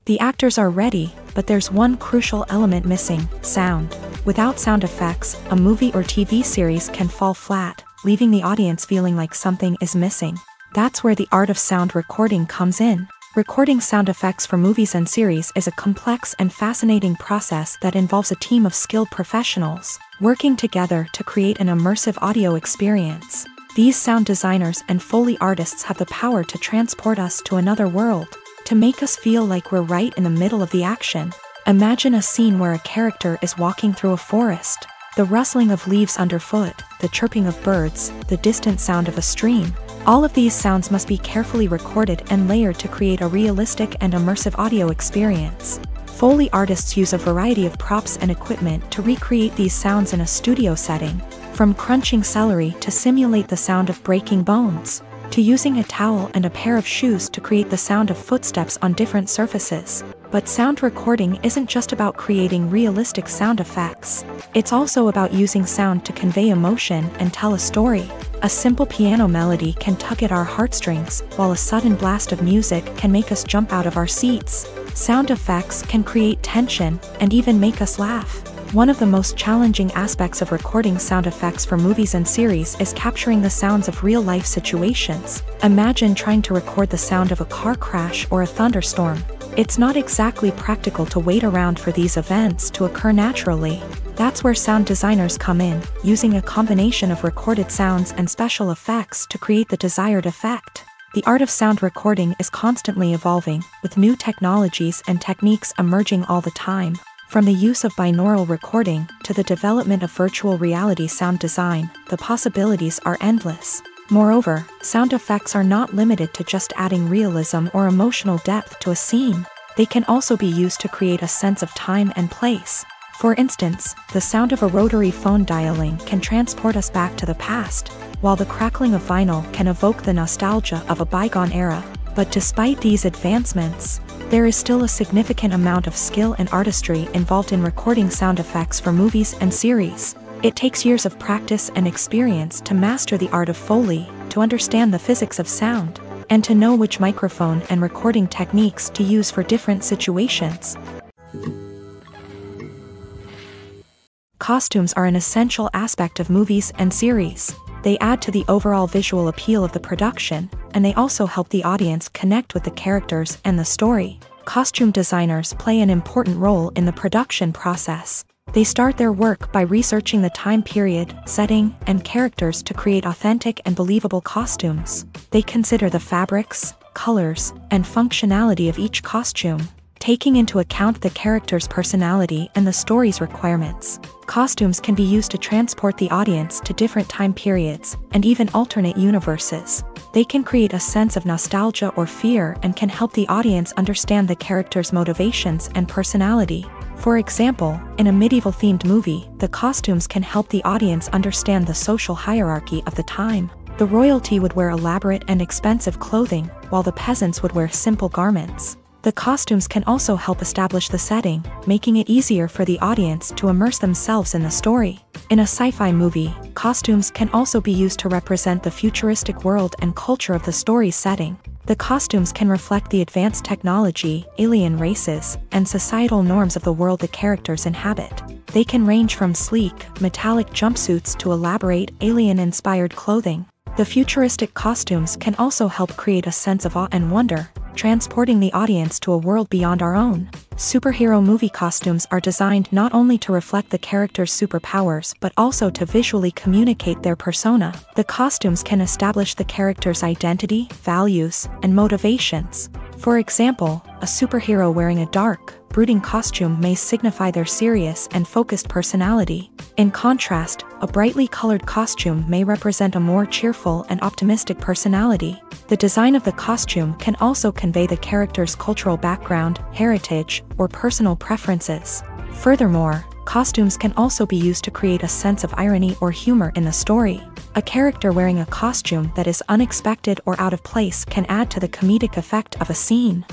The actors are ready, but there's one crucial element missing: sound. Without sound effects, a movie or TV series can fall flat, leaving the audience feeling like something is missing. That's where the art of sound recording comes in. Recording sound effects for movies and series is a complex and fascinating process that involves a team of skilled professionals working together to create an immersive audio experience. These sound designers and Foley artists have the power to transport us to another world, to make us feel like we're right in the middle of the action. Imagine a scene where a character is walking through a forest. The rustling of leaves underfoot, the chirping of birds, the distant sound of a stream. All of these sounds must be carefully recorded and layered to create a realistic and immersive audio experience. Foley artists use a variety of props and equipment to recreate these sounds in a studio setting, from crunching celery to simulate the sound of breaking bones. to using a towel and a pair of shoes to create the sound of footsteps on different surfaces. But sound recording isn't just about creating realistic sound effects. It's also about using sound to convey emotion and tell a story. A simple piano melody can tug at our heartstrings, while a sudden blast of music can make us jump out of our seats. Sound effects can create tension and even make us laugh. One of the most challenging aspects of recording sound effects for movies and series is capturing the sounds of real-life situations. Imagine trying to record the sound of a car crash or a thunderstorm. It's not exactly practical to wait around for these events to occur naturally. That's where sound designers come in, using a combination of recorded sounds and special effects to create the desired effect. The art of sound recording is constantly evolving, with new technologies and techniques emerging all the time. From the use of binaural recording to the development of virtual reality sound design, the possibilities are endless. Moreover, sound effects are not limited to just adding realism or emotional depth to a scene. They can also be used to create a sense of time and place. For instance, the sound of a rotary phone dialing can transport us back to the past, while the crackling of vinyl can evoke the nostalgia of a bygone era. But despite these advancements, there is still a significant amount of skill and artistry involved in recording sound effects for movies and series. It takes years of practice and experience to master the art of Foley, to understand the physics of sound, and to know which microphone and recording techniques to use for different situations. Costumes are an essential aspect of movies and series. They add to the overall visual appeal of the production, and they also help the audience connect with the characters and the story. Costume designers play an important role in the production process. They start their work by researching the time period, setting, and characters to create authentic and believable costumes. They consider the fabrics, colors, and functionality of each costume, taking into account the character's personality and the story's requirements. Costumes can be used to transport the audience to different time periods and even alternate universes. They can create a sense of nostalgia or fear and can help the audience understand the character's motivations and personality. For example, in a medieval-themed movie, the costumes can help the audience understand the social hierarchy of the time. The royalty would wear elaborate and expensive clothing, while the peasants would wear simple garments. The costumes can also help establish the setting, making it easier for the audience to immerse themselves in the story. In a sci-fi movie, costumes can also be used to represent the futuristic world and culture of the story's setting. The costumes can reflect the advanced technology, alien races, and societal norms of the world the characters inhabit. They can range from sleek, metallic jumpsuits to elaborate, alien-inspired clothing. The futuristic costumes can also help create a sense of awe and wonder, transporting the audience to a world beyond our own. Superhero movie costumes are designed not only to reflect the character's superpowers but also to visually communicate their persona. The costumes can establish the character's identity, values, and motivations. For example, a superhero wearing a dark, brooding costume may signify their serious and focused personality. In contrast, a brightly colored costume may represent a more cheerful and optimistic personality. The design of the costume can also convey the character's cultural background, heritage, or personal preferences. Furthermore, costumes can also be used to create a sense of irony or humor in the story. A character wearing a costume that is unexpected or out of place can add to the comedic effect of a scene.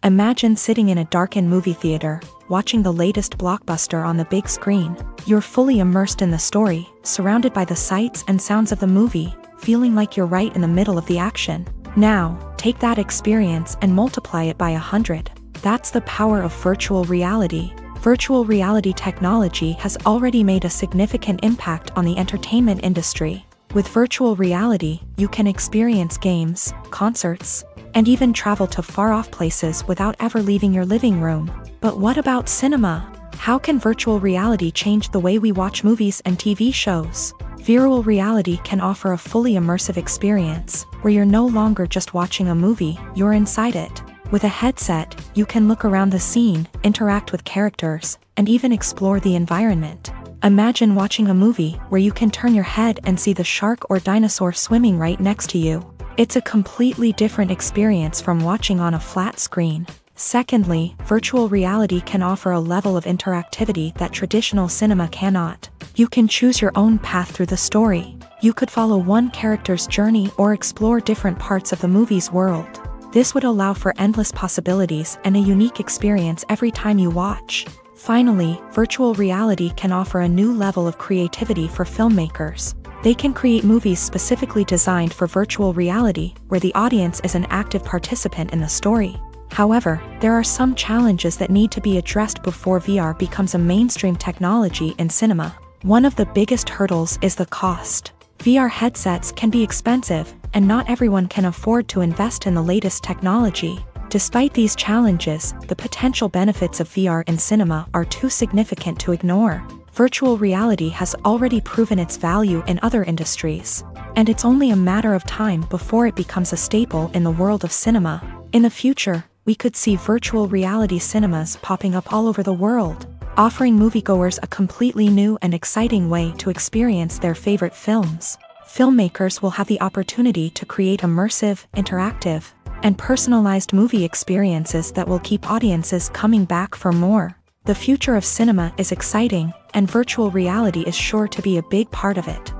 Imagine sitting in a darkened movie theater, watching the latest blockbuster on the big screen. You're fully immersed in the story, surrounded by the sights and sounds of the movie, feeling like you're right in the middle of the action. Now, take that experience and multiply it by 100. That's the power of virtual reality. Virtual reality technology has already made a significant impact on the entertainment industry. With virtual reality, you can experience games, concerts, and even travel to far-off places without ever leaving your living room. But what about cinema? How can virtual reality change the way we watch movies and TV shows? Virtual reality can offer a fully immersive experience, where you're no longer just watching a movie, you're inside it. With a headset, you can look around the scene, interact with characters, and even explore the environment. Imagine watching a movie where you can turn your head and see the shark or dinosaur swimming right next to you. It's a completely different experience from watching on a flat screen. Secondly, virtual reality can offer a level of interactivity that traditional cinema cannot. You can choose your own path through the story. You could follow one character's journey or explore different parts of the movie's world. This would allow for endless possibilities and a unique experience every time you watch. Finally, virtual reality can offer a new level of creativity for filmmakers. They can create movies specifically designed for virtual reality, where the audience is an active participant in the story. However, there are some challenges that need to be addressed before VR becomes a mainstream technology in cinema. One of the biggest hurdles is the cost. VR headsets can be expensive, and not everyone can afford to invest in the latest technology. Despite these challenges, the potential benefits of VR in cinema are too significant to ignore. Virtual reality has already proven its value in other industries, and it's only a matter of time before it becomes a staple in the world of cinema. In the future, we could see virtual reality cinemas popping up all over the world, offering moviegoers a completely new and exciting way to experience their favorite films. Filmmakers will have the opportunity to create immersive, interactive, and personalized movie experiences that will keep audiences coming back for more. The future of cinema is exciting, and virtual reality is sure to be a big part of it.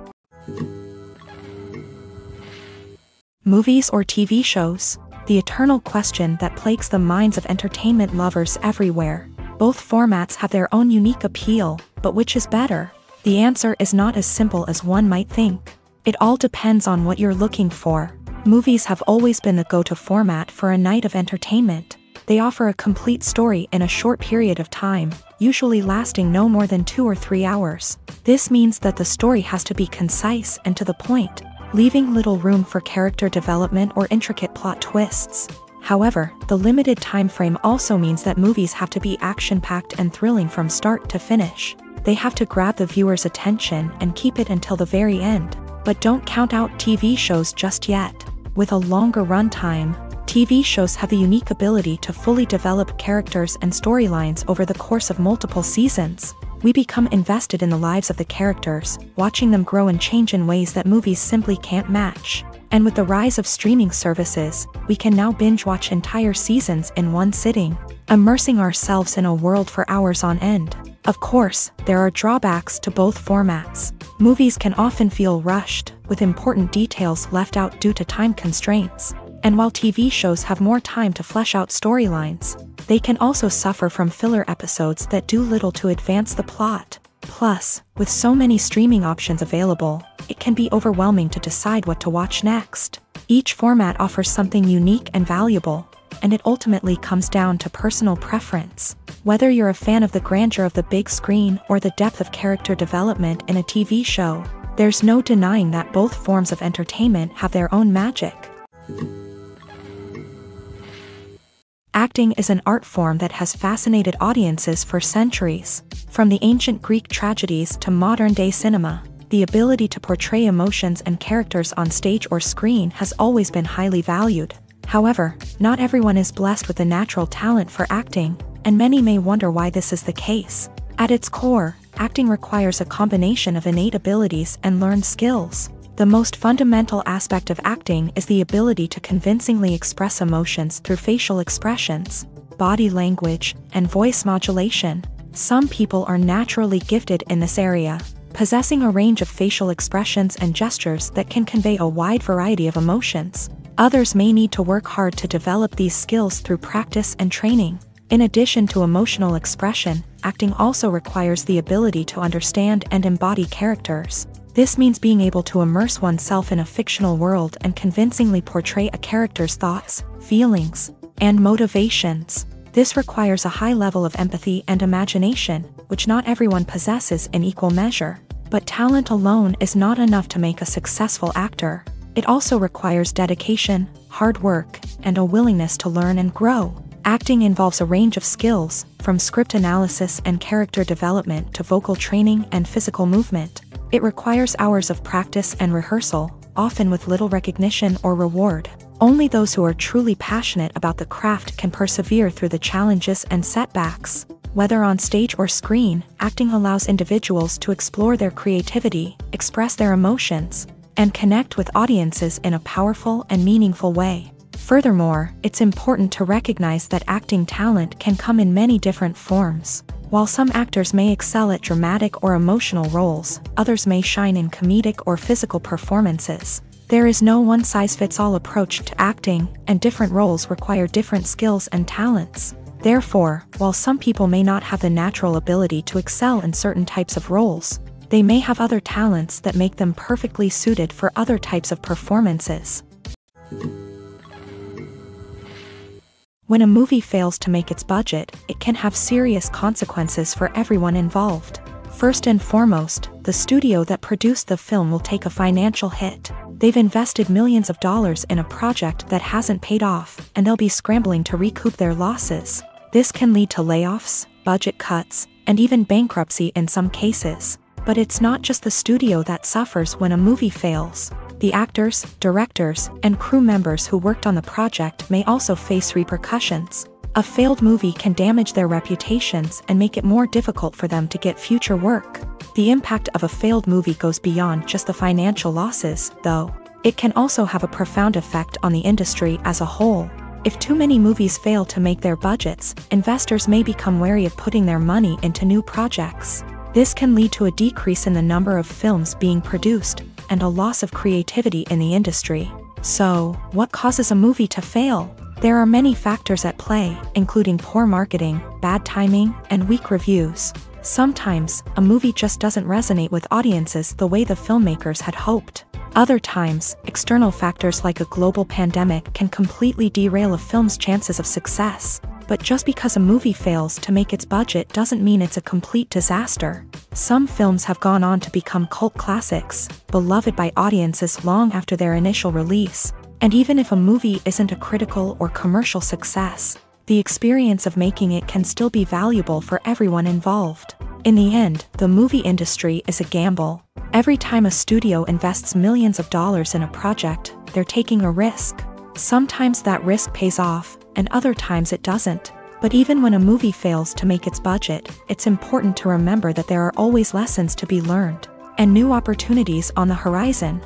Movies or TV shows? The eternal question that plagues the minds of entertainment lovers everywhere. Both formats have their own unique appeal, but which is better? The answer is not as simple as one might think. It all depends on what you're looking for. Movies have always been the go-to format for a night of entertainment. They offer a complete story in a short period of time, usually lasting no more than 2 or 3 hours. This means that the story has to be concise and to the point, leaving little room for character development or intricate plot twists. However, the limited time frame also means that movies have to be action-packed and thrilling from start to finish. They have to grab the viewer's attention and keep it until the very end. But don't count out TV shows just yet. With a longer runtime, TV shows have the unique ability to fully develop characters and storylines over the course of multiple seasons. We become invested in the lives of the characters, watching them grow and change in ways that movies simply can't match. And with the rise of streaming services, we can now binge-watch entire seasons in one sitting, immersing ourselves in a world for hours on end. Of course, there are drawbacks to both formats. Movies can often feel rushed, with important details left out due to time constraints. And while TV shows have more time to flesh out storylines, they can also suffer from filler episodes that do little to advance the plot. Plus, with so many streaming options available, it can be overwhelming to decide what to watch next. Each format offers something unique and valuable, and it ultimately comes down to personal preference. Whether you're a fan of the grandeur of the big screen or the depth of character development in a TV show, there's no denying that both forms of entertainment have their own magic. Acting is an art form that has fascinated audiences for centuries. From the ancient Greek tragedies to modern-day cinema, the ability to portray emotions and characters on stage or screen has always been highly valued. However, not everyone is blessed with the natural talent for acting, and many may wonder why this is the case. At its core, acting requires a combination of innate abilities and learned skills. The most fundamental aspect of acting is the ability to convincingly express emotions through facial expressions, body language, and voice modulation. Some people are naturally gifted in this area, possessing a range of facial expressions and gestures that can convey a wide variety of emotions. Others may need to work hard to develop these skills through practice and training. In addition to emotional expression, acting also requires the ability to understand and embody characters. This means being able to immerse oneself in a fictional world and convincingly portray a character's thoughts, feelings, and motivations. This requires a high level of empathy and imagination, which not everyone possesses in equal measure. But talent alone is not enough to make a successful actor. It also requires dedication, hard work, and a willingness to learn and grow. Acting involves a range of skills, from script analysis and character development to vocal training and physical movement. It requires hours of practice and rehearsal, often with little recognition or reward. Only those who are truly passionate about the craft can persevere through the challenges and setbacks. Whether on stage or screen, acting allows individuals to explore their creativity, express their emotions, and connect with audiences in a powerful and meaningful way. Furthermore, it's important to recognize that acting talent can come in many different forms. While some actors may excel at dramatic or emotional roles, others may shine in comedic or physical performances. There is no one-size-fits-all approach to acting, and different roles require different skills and talents. Therefore, while some people may not have the natural ability to excel in certain types of roles, they may have other talents that make them perfectly suited for other types of performances. When a movie fails to make its budget, it can have serious consequences for everyone involved. First and foremost, the studio that produced the film will take a financial hit. They've invested millions of dollars in a project that hasn't paid off, and they'll be scrambling to recoup their losses. This can lead to layoffs, budget cuts, and even bankruptcy in some cases. But it's not just the studio that suffers when a movie fails. The actors, directors, and crew members who worked on the project may also face repercussions. A failed movie can damage their reputations and make it more difficult for them to get future work. The impact of a failed movie goes beyond just the financial losses, though. It can also have a profound effect on the industry as a whole. If too many movies fail to make their budgets, investors may become wary of putting their money into new projects. This can lead to a decrease in the number of films being produced, and a loss of creativity in the industry. So, what causes a movie to fail? There are many factors at play, including poor marketing, bad timing, and weak reviews. Sometimes, a movie just doesn't resonate with audiences the way the filmmakers had hoped. Other times, external factors like a global pandemic can completely derail a film's chances of success. But just because a movie fails to make its budget doesn't mean it's a complete disaster. Some films have gone on to become cult classics, beloved by audiences long after their initial release. And even if a movie isn't a critical or commercial success, the experience of making it can still be valuable for everyone involved. In the end, the movie industry is a gamble. Every time a studio invests millions of dollars in a project, they're taking a risk. Sometimes that risk pays off, and other times it doesn't. But even when a movie fails to make its budget, it's important to remember that there are always lessons to be learned, and new opportunities on the horizon.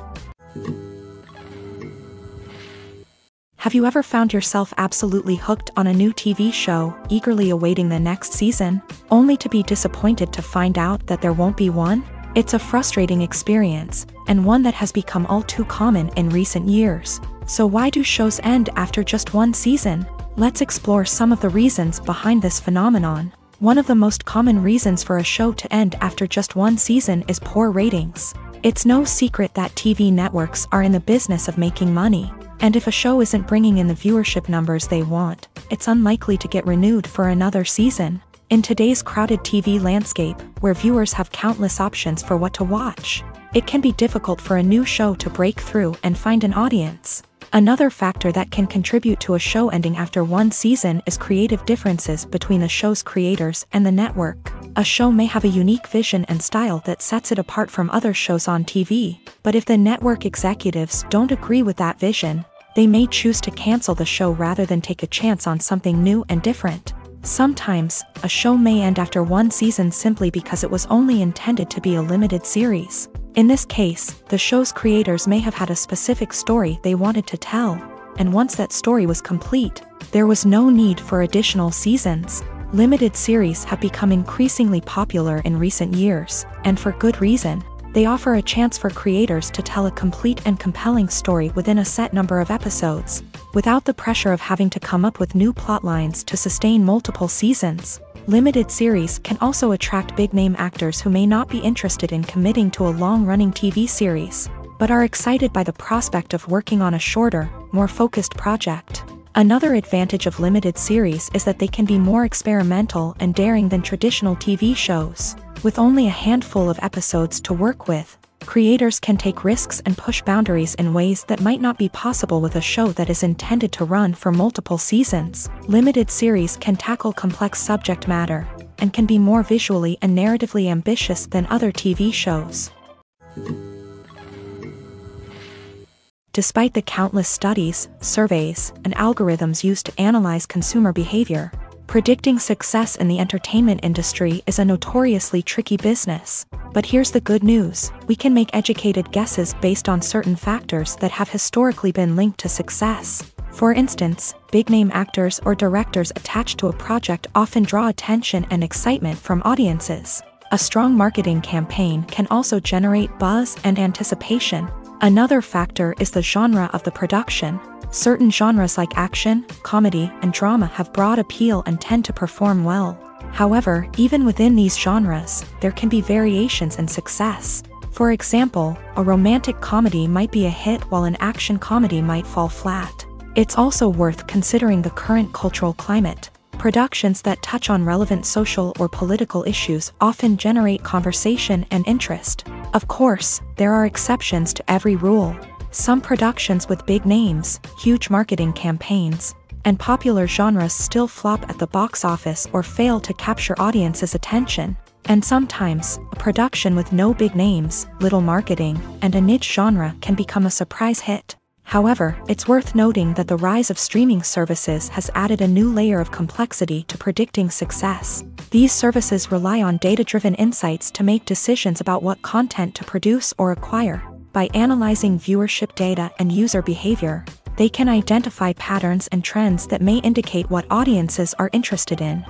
Have you ever found yourself absolutely hooked on a new TV show, eagerly awaiting the next season, only to be disappointed to find out that there won't be one? It's a frustrating experience, and one that has become all too common in recent years. So why do shows end after just one season? Let's explore some of the reasons behind this phenomenon. One of the most common reasons for a show to end after just one season is poor ratings. It's no secret that TV networks are in the business of making money, and if a show isn't bringing in the viewership numbers they want, it's unlikely to get renewed for another season. In today's crowded TV landscape, where viewers have countless options for what to watch, it can be difficult for a new show to break through and find an audience. Another factor that can contribute to a show ending after one season is creative differences between the show's creators and the network. A show may have a unique vision and style that sets it apart from other shows on TV, but if the network executives don't agree with that vision, they may choose to cancel the show rather than take a chance on something new and different. Sometimes, a show may end after one season simply because it was only intended to be a limited series. In this case, the show's creators may have had a specific story they wanted to tell, and once that story was complete, there was no need for additional seasons. Limited series have become increasingly popular in recent years, and for good reason. They offer a chance for creators to tell a complete and compelling story within a set number of episodes, without the pressure of having to come up with new plotlines to sustain multiple seasons. Limited series can also attract big-name actors who may not be interested in committing to a long-running TV series, but are excited by the prospect of working on a shorter, more focused project. Another advantage of limited series is that they can be more experimental and daring than traditional TV shows. With only a handful of episodes to work with, creators can take risks and push boundaries in ways that might not be possible with a show that is intended to run for multiple seasons. Limited series can tackle complex subject matter, and can be more visually and narratively ambitious than other TV shows. Despite the countless studies, surveys, and algorithms used to analyze consumer behavior, predicting success in the entertainment industry is a notoriously tricky business. But here's the good news: we can make educated guesses based on certain factors that have historically been linked to success. For instance, big-name actors or directors attached to a project often draw attention and excitement from audiences. A strong marketing campaign can also generate buzz and anticipation. Another factor is the genre of the production. Certain genres like action, comedy, and drama have broad appeal and tend to perform well. However, even within these genres, there can be variations in success. For example, a romantic comedy might be a hit while an action comedy might fall flat. It's also worth considering the current cultural climate. Productions that touch on relevant social or political issues often generate conversation and interest. Of course, there are exceptions to every rule. Some productions with big names, huge marketing campaigns, and popular genres still flop at the box office or fail to capture audiences' attention. And sometimes, a production with no big names, little marketing, and a niche genre can become a surprise hit. However, it's worth noting that the rise of streaming services has added a new layer of complexity to predicting success. These services rely on data-driven insights to make decisions about what content to produce or acquire. By analyzing viewership data and user behavior, they can identify patterns and trends that may indicate what audiences are interested in.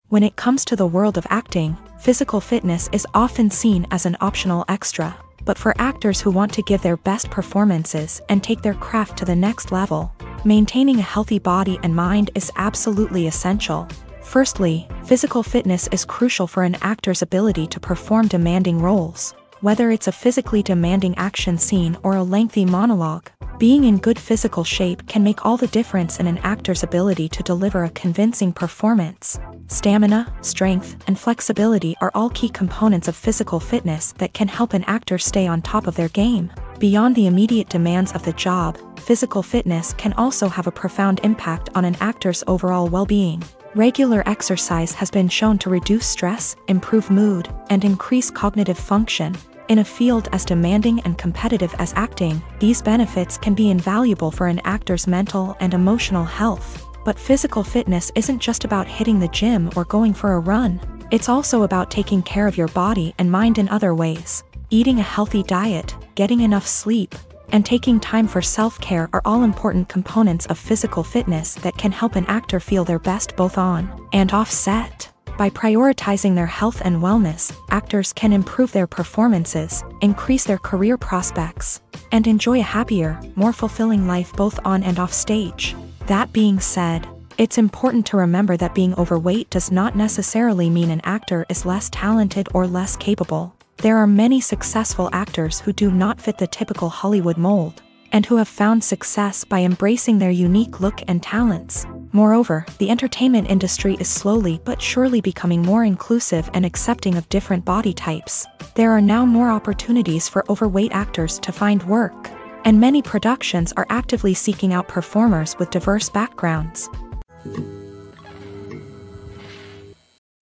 When it comes to the world of acting, physical fitness is often seen as an optional extra. But for actors who want to give their best performances and take their craft to the next level, maintaining a healthy body and mind is absolutely essential. Firstly, physical fitness is crucial for an actor's ability to perform demanding roles. Whether it's a physically demanding action scene or a lengthy monologue, being in good physical shape can make all the difference in an actor's ability to deliver a convincing performance. Stamina, strength, and flexibility are all key components of physical fitness that can help an actor stay on top of their game. Beyond the immediate demands of the job, physical fitness can also have a profound impact on an actor's overall well-being. Regular exercise has been shown to reduce stress, improve mood, and increase cognitive function. In a field as demanding and competitive as acting, these benefits can be invaluable for an actor's mental and emotional health. But physical fitness isn't just about hitting the gym or going for a run. It's also about taking care of your body and mind in other ways. Eating a healthy diet, getting enough sleep, and taking time for self-care are all important components of physical fitness that can help an actor feel their best both on and off set. By prioritizing their health and wellness, actors can improve their performances, increase their career prospects, and enjoy a happier, more fulfilling life both on and off stage. That being said, it's important to remember that being overweight does not necessarily mean an actor is less talented or less capable. There are many successful actors who do not fit the typical Hollywood mold, and who have found success by embracing their unique look and talents. Moreover, the entertainment industry is slowly but surely becoming more inclusive and accepting of different body types. There are now more opportunities for overweight actors to find work, and many productions are actively seeking out performers with diverse backgrounds.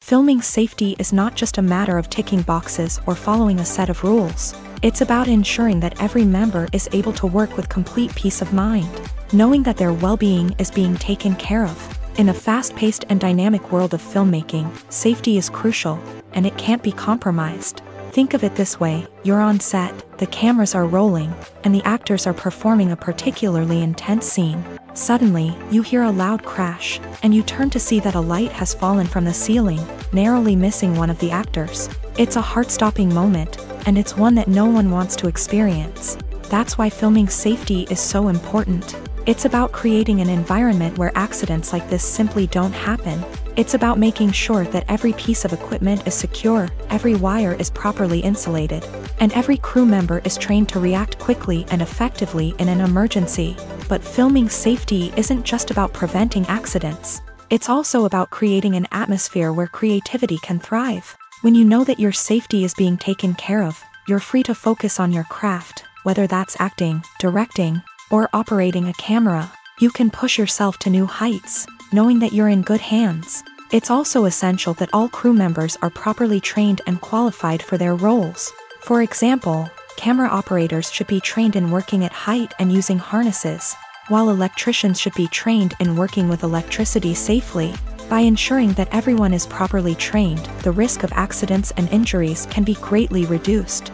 Filming safety is not just a matter of ticking boxes or following a set of rules. It's about ensuring that every member is able to work with complete peace of mind, knowing that their well-being is being taken care of. In a fast-paced and dynamic world of filmmaking, safety is crucial, and it can't be compromised. Think of it this way: you're on set, the cameras are rolling, and the actors are performing a particularly intense scene. Suddenly, you hear a loud crash, and you turn to see that a light has fallen from the ceiling, narrowly missing one of the actors. It's a heart-stopping moment, and it's one that no one wants to experience. That's why filming safety is so important. It's about creating an environment where accidents like this simply don't happen. It's about making sure that every piece of equipment is secure, every wire is properly insulated, and every crew member is trained to react quickly and effectively in an emergency. But filming safety isn't just about preventing accidents. It's also about creating an atmosphere where creativity can thrive. When you know that your safety is being taken care of, you're free to focus on your craft, whether that's acting, directing, or operating a camera. You can push yourself to new heights, knowing that you're in good hands. It's also essential that all crew members are properly trained and qualified for their roles. For example, camera operators should be trained in working at height and using harnesses, while electricians should be trained in working with electricity safely. By ensuring that everyone is properly trained, the risk of accidents and injuries can be greatly reduced.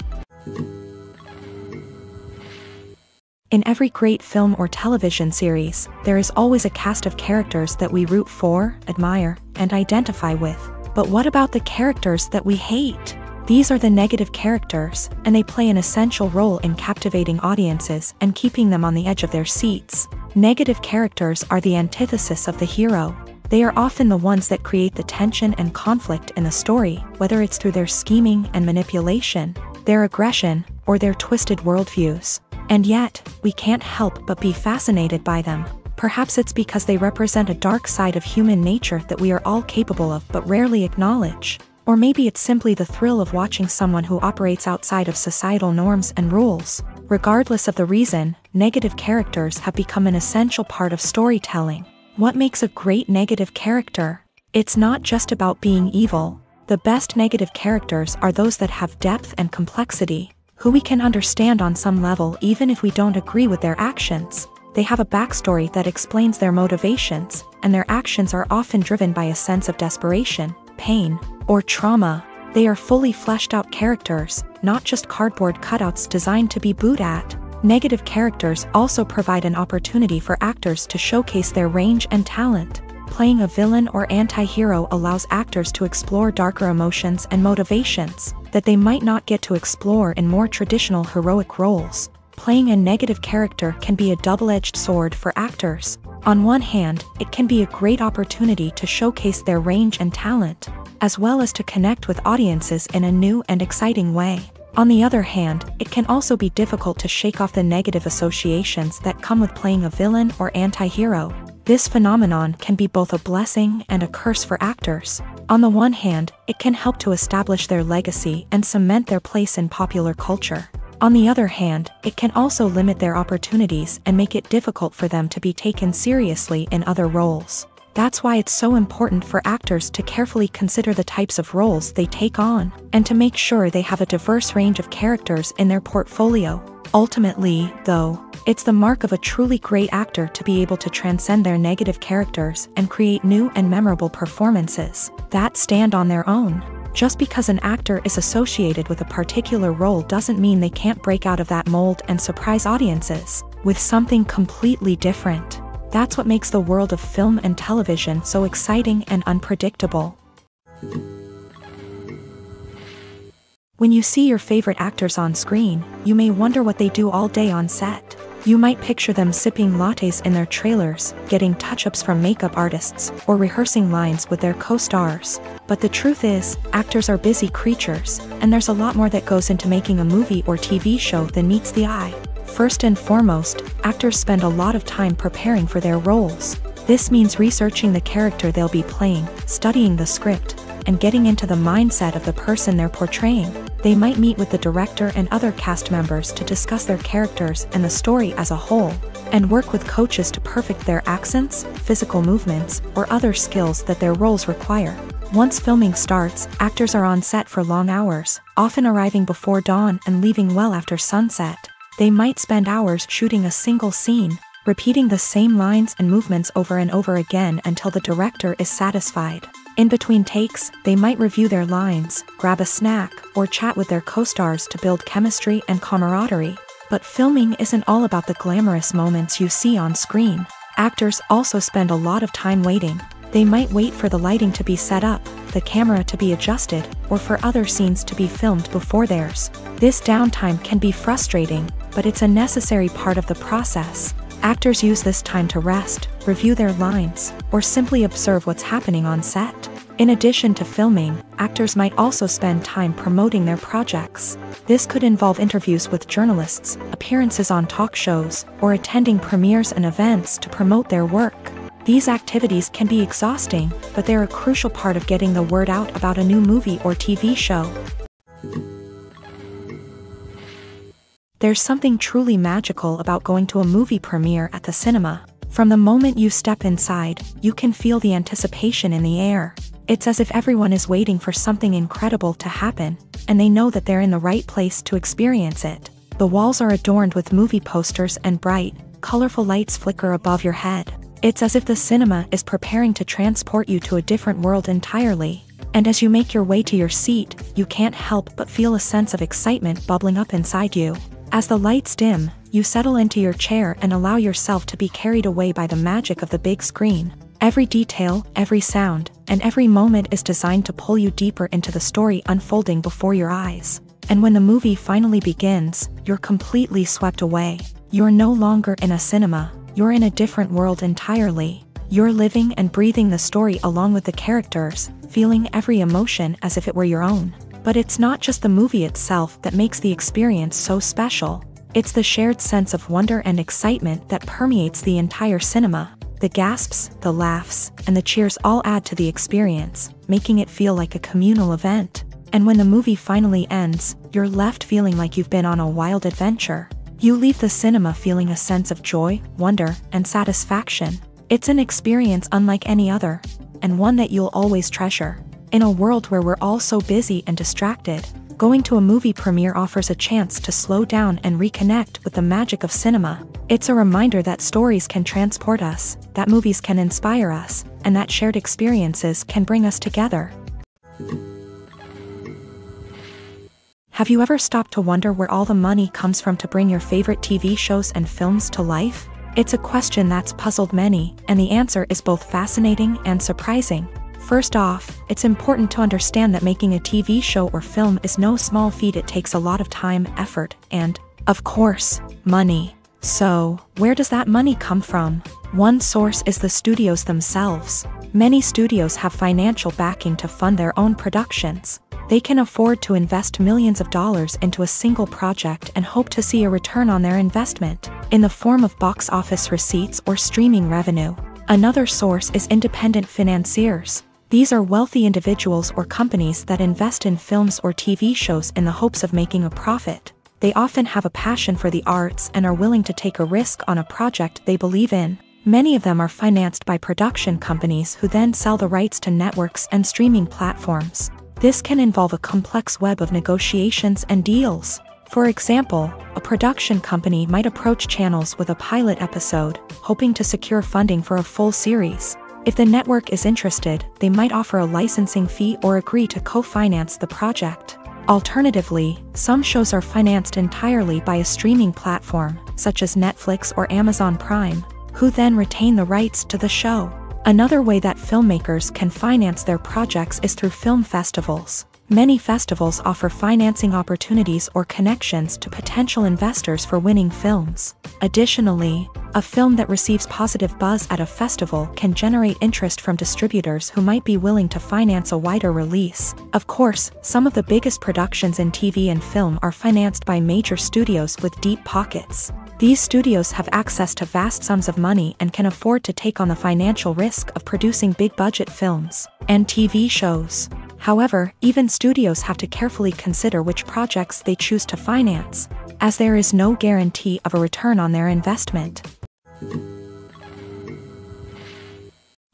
In every great film or television series, there is always a cast of characters that we root for, admire, and identify with. But what about the characters that we hate? These are the negative characters, and they play an essential role in captivating audiences and keeping them on the edge of their seats. Negative characters are the antithesis of the hero. They are often the ones that create the tension and conflict in the story, whether it's through their scheming and manipulation, their aggression, or their twisted worldviews. And yet, we can't help but be fascinated by them. Perhaps it's because they represent a dark side of human nature that we are all capable of but rarely acknowledge. Or maybe it's simply the thrill of watching someone who operates outside of societal norms and rules. Regardless of the reason, negative characters have become an essential part of storytelling. What makes a great negative character? It's not just about being evil. The best negative characters are those that have depth and complexity, who we can understand on some level even if we don't agree with their actions. They have a backstory that explains their motivations, and their actions are often driven by a sense of desperation, pain, or trauma. They are fully fleshed out characters, not just cardboard cutouts designed to be booed at. Negative characters also provide an opportunity for actors to showcase their range and talent. Playing a villain or anti-hero allows actors to explore darker emotions and motivations that they might not get to explore in more traditional heroic roles. Playing a negative character can be a double-edged sword for actors. On one hand, it can be a great opportunity to showcase their range and talent, as well as to connect with audiences in a new and exciting way. On the other hand, it can also be difficult to shake off the negative associations that come with playing a villain or anti-hero. This phenomenon can be both a blessing and a curse for actors. On the one hand, it can help to establish their legacy and cement their place in popular culture. On the other hand, it can also limit their opportunities and make it difficult for them to be taken seriously in other roles. That's why it's so important for actors to carefully consider the types of roles they take on, and to make sure they have a diverse range of characters in their portfolio. Ultimately, though, it's the mark of a truly great actor to be able to transcend their negative characters and create new and memorable performances that stand on their own. Just because an actor is associated with a particular role doesn't mean they can't break out of that mold and surprise audiences with something completely different. That's what makes the world of film and television so exciting and unpredictable. When you see your favorite actors on screen, you may wonder what they do all day on set. You might picture them sipping lattes in their trailers, getting touch-ups from makeup artists, or rehearsing lines with their co-stars. But the truth is, actors are busy creatures, and there's a lot more that goes into making a movie or TV show than meets the eye. First and foremost, actors spend a lot of time preparing for their roles. This means researching the character they'll be playing, studying the script, and getting into the mindset of the person they're portraying. They might meet with the director and other cast members to discuss their characters and the story as a whole, and work with coaches to perfect their accents, physical movements, or other skills that their roles require. Once filming starts, actors are on set for long hours, often arriving before dawn and leaving well after sunset. They might spend hours shooting a single scene, repeating the same lines and movements over and over again until the director is satisfied. In between takes, they might review their lines, grab a snack, or chat with their co-stars to build chemistry and camaraderie. But filming isn't all about the glamorous moments you see on screen. Actors also spend a lot of time waiting. They might wait for the lighting to be set up, the camera to be adjusted, or for other scenes to be filmed before theirs. This downtime can be frustrating, but it's a necessary part of the process. Actors use this time to rest, review their lines, or simply observe what's happening on set. In addition to filming, actors might also spend time promoting their projects. This could involve interviews with journalists, appearances on talk shows, or attending premieres and events to promote their work. These activities can be exhausting, but they're a crucial part of getting the word out about a new movie or TV show. There's something truly magical about going to a movie premiere at the cinema. From the moment you step inside, you can feel the anticipation in the air. It's as if everyone is waiting for something incredible to happen, and they know that they're in the right place to experience it. The walls are adorned with movie posters and bright, colorful lights flicker above your head. It's as if the cinema is preparing to transport you to a different world entirely. And as you make your way to your seat, you can't help but feel a sense of excitement bubbling up inside you. As the lights dim, You settle into your chair and allow yourself to be carried away by the magic of the big screen. Every detail, every sound, and every moment is designed to pull you deeper into the story unfolding before your eyes. And when the movie finally begins, you're completely swept away. You're no longer in a cinema, you're in a different world entirely. You're living and breathing the story along with the characters, feeling every emotion as if it were your own. But it's not just the movie itself that makes the experience so special. It's the shared sense of wonder and excitement that permeates the entire cinema. The gasps, the laughs, and the cheers all add to the experience, making it feel like a communal event. And when the movie finally ends, you're left feeling like you've been on a wild adventure. You leave the cinema feeling a sense of joy, wonder, and satisfaction. It's an experience unlike any other, and one that you'll always treasure. In a world where we're all so busy and distracted, going to a movie premiere offers a chance to slow down and reconnect with the magic of cinema. It's a reminder that stories can transport us, that movies can inspire us, and that shared experiences can bring us together. Have you ever stopped to wonder where all the money comes from to bring your favorite TV shows and films to life? It's a question that's puzzled many, and the answer is both fascinating and surprising. First off, it's important to understand that making a TV show or film is no small feat. It takes a lot of time, effort, and, of course, money. So, where does that money come from? One source is the studios themselves. Many studios have financial backing to fund their own productions. They can afford to invest millions of dollars into a single project and hope to see a return on their investment, in the form of box office receipts or streaming revenue. Another source is independent financiers. These are wealthy individuals or companies that invest in films or TV shows in the hopes of making a profit. They often have a passion for the arts and are willing to take a risk on a project they believe in. Many of them are financed by production companies who then sell the rights to networks and streaming platforms. This can involve a complex web of negotiations and deals. For example, a production company might approach channels with a pilot episode, hoping to secure funding for a full series. If the network is interested, they might offer a licensing fee or agree to co-finance the project. Alternatively, some shows are financed entirely by a streaming platform, such as Netflix or Amazon Prime, who then retain the rights to the show. Another way that filmmakers can finance their projects is through film festivals. Many festivals offer financing opportunities or connections to potential investors for winning films. Additionally, a film that receives positive buzz at a festival can generate interest from distributors who might be willing to finance a wider release. Of course, some of the biggest productions in TV and film are financed by major studios with deep pockets. These studios have access to vast sums of money and can afford to take on the financial risk of producing big-budget films and TV shows. However, even studios have to carefully consider which projects they choose to finance, as there is no guarantee of a return on their investment.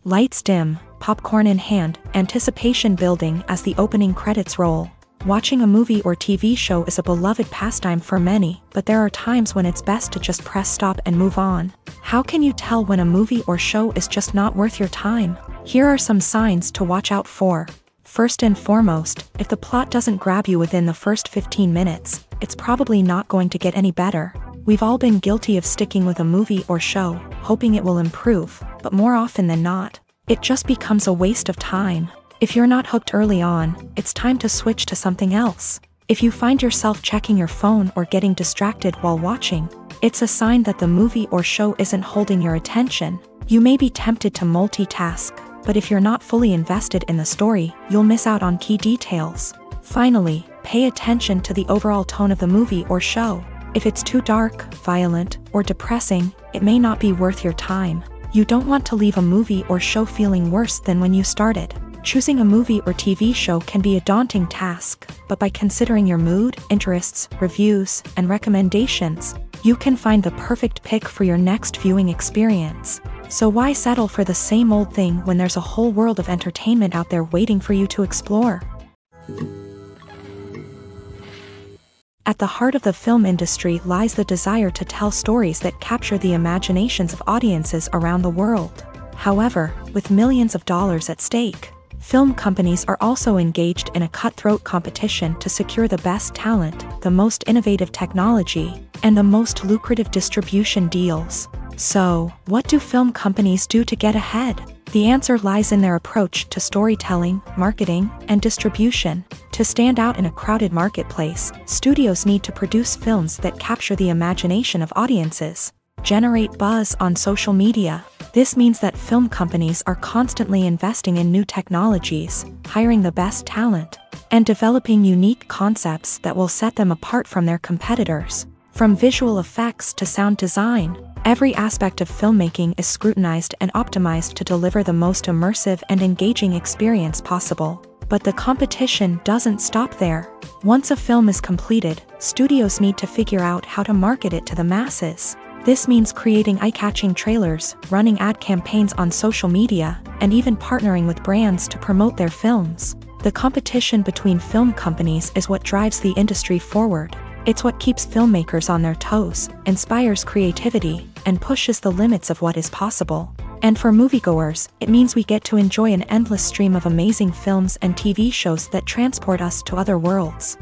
Lights dim, popcorn in hand, anticipation building as the opening credits roll. Watching a movie or TV show is a beloved pastime for many, but there are times when it's best to just press stop and move on. How can you tell when a movie or show is just not worth your time? Here are some signs to watch out for. First and foremost, if the plot doesn't grab you within the first 15 minutes, it's probably not going to get any better. We've all been guilty of sticking with a movie or show, hoping it will improve, but more often than not, it just becomes a waste of time. If you're not hooked early on, it's time to switch to something else. If you find yourself checking your phone or getting distracted while watching, it's a sign that the movie or show isn't holding your attention. You may be tempted to multitask, but if you're not fully invested in the story, you'll miss out on key details. Finally, pay attention to the overall tone of the movie or show. If it's too dark, violent, or depressing, it may not be worth your time. You don't want to leave a movie or show feeling worse than when you started. Choosing a movie or TV show can be a daunting task, but by considering your mood, interests, reviews, and recommendations, you can find the perfect pick for your next viewing experience. So why settle for the same old thing when there's a whole world of entertainment out there waiting for you to explore? At the heart of the film industry lies the desire to tell stories that capture the imaginations of audiences around the world. However, with millions of dollars at stake, Film companies are also engaged in a cutthroat competition to secure the best talent, the most innovative technology, and the most lucrative distribution deals. So, what do film companies do to get ahead? The answer lies in their approach to storytelling, marketing, and distribution. To stand out in a crowded marketplace, studios need to produce films that capture the imagination of audiences, generate buzz on social media. This means that film companies are constantly investing in new technologies, hiring the best talent, and developing unique concepts that will set them apart from their competitors. From visual effects to sound design, every aspect of filmmaking is scrutinized and optimized to deliver the most immersive and engaging experience possible. But the competition doesn't stop there. Once a film is completed, studios need to figure out how to market it to the masses. This means creating eye-catching trailers, running ad campaigns on social media, and even partnering with brands to promote their films. The competition between film companies is what drives the industry forward. It's what keeps filmmakers on their toes, inspires creativity, and pushes the limits of what is possible. And for moviegoers, it means we get to enjoy an endless stream of amazing films and TV shows that transport us to other worlds.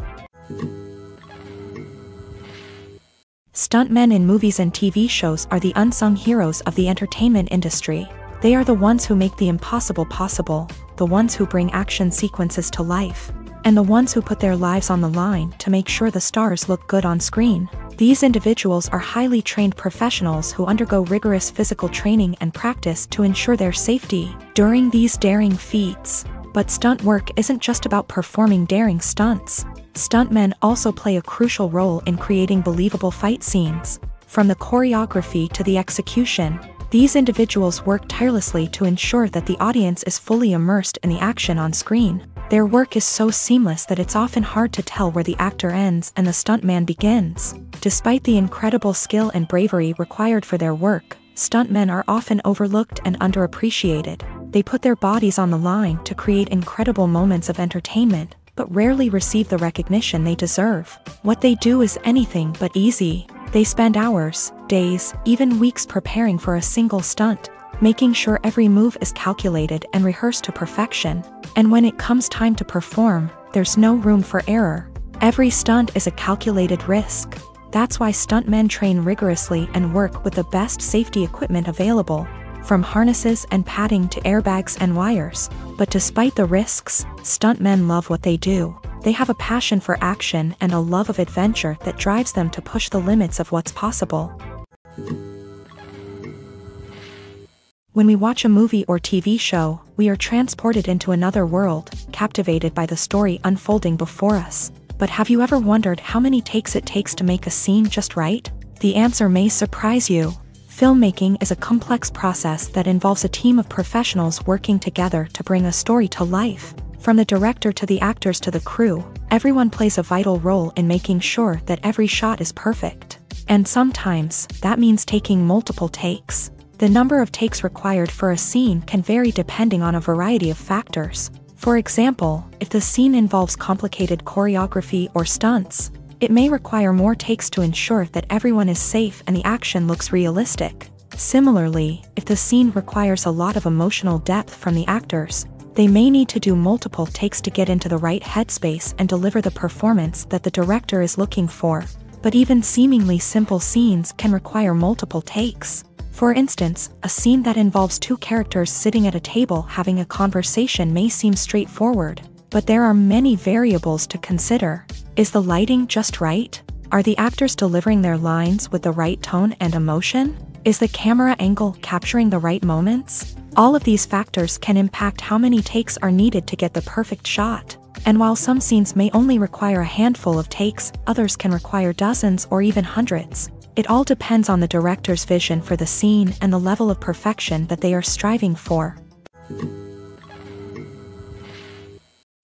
Stuntmen in movies and TV shows are the unsung heroes of the entertainment industry. They are the ones who make the impossible possible, the ones who bring action sequences to life, and the ones who put their lives on the line to make sure the stars look good on screen. These individuals are highly trained professionals who undergo rigorous physical training and practice to ensure their safety during these daring feats. But stunt work isn't just about performing daring stunts. Stuntmen also play a crucial role in creating believable fight scenes. From the choreography to the execution, these individuals work tirelessly to ensure that the audience is fully immersed in the action on screen. Their work is so seamless that it's often hard to tell where the actor ends and the stuntman begins. Despite the incredible skill and bravery required for their work, stuntmen are often overlooked and underappreciated. They put their bodies on the line to create incredible moments of entertainment, but rarely receive the recognition they deserve. What they do is anything but easy. They spend hours, days, even weeks preparing for a single stunt, making sure every move is calculated and rehearsed to perfection. And when it comes time to perform, there's no room for error. Every stunt is a calculated risk. That's why stuntmen train rigorously and work with the best safety equipment available, from harnesses and padding to airbags and wires. But despite the risks, stuntmen love what they do. They have a passion for action and a love of adventure that drives them to push the limits of what's possible. When we watch a movie or TV show, we are transported into another world, captivated by the story unfolding before us. But have you ever wondered how many takes it takes to make a scene just right? The answer may surprise you. Filmmaking is a complex process that involves a team of professionals working together to bring a story to life. From the director to the actors to the crew, everyone plays a vital role in making sure that every shot is perfect. And sometimes, that means taking multiple takes. The number of takes required for a scene can vary depending on a variety of factors. For example, if the scene involves complicated choreography or stunts, it may require more takes to ensure that everyone is safe and the action looks realistic. Similarly, if the scene requires a lot of emotional depth from the actors, they may need to do multiple takes to get into the right headspace and deliver the performance that the director is looking for. But even seemingly simple scenes can require multiple takes. For instance, a scene that involves two characters sitting at a table having a conversation may seem straightforward, but there are many variables to consider. Is the lighting just right? Are the actors delivering their lines with the right tone and emotion? Is the camera angle capturing the right moments? All of these factors can impact how many takes are needed to get the perfect shot. And while some scenes may only require a handful of takes, others can require dozens or even hundreds. It all depends on the director's vision for the scene and the level of perfection that they are striving for.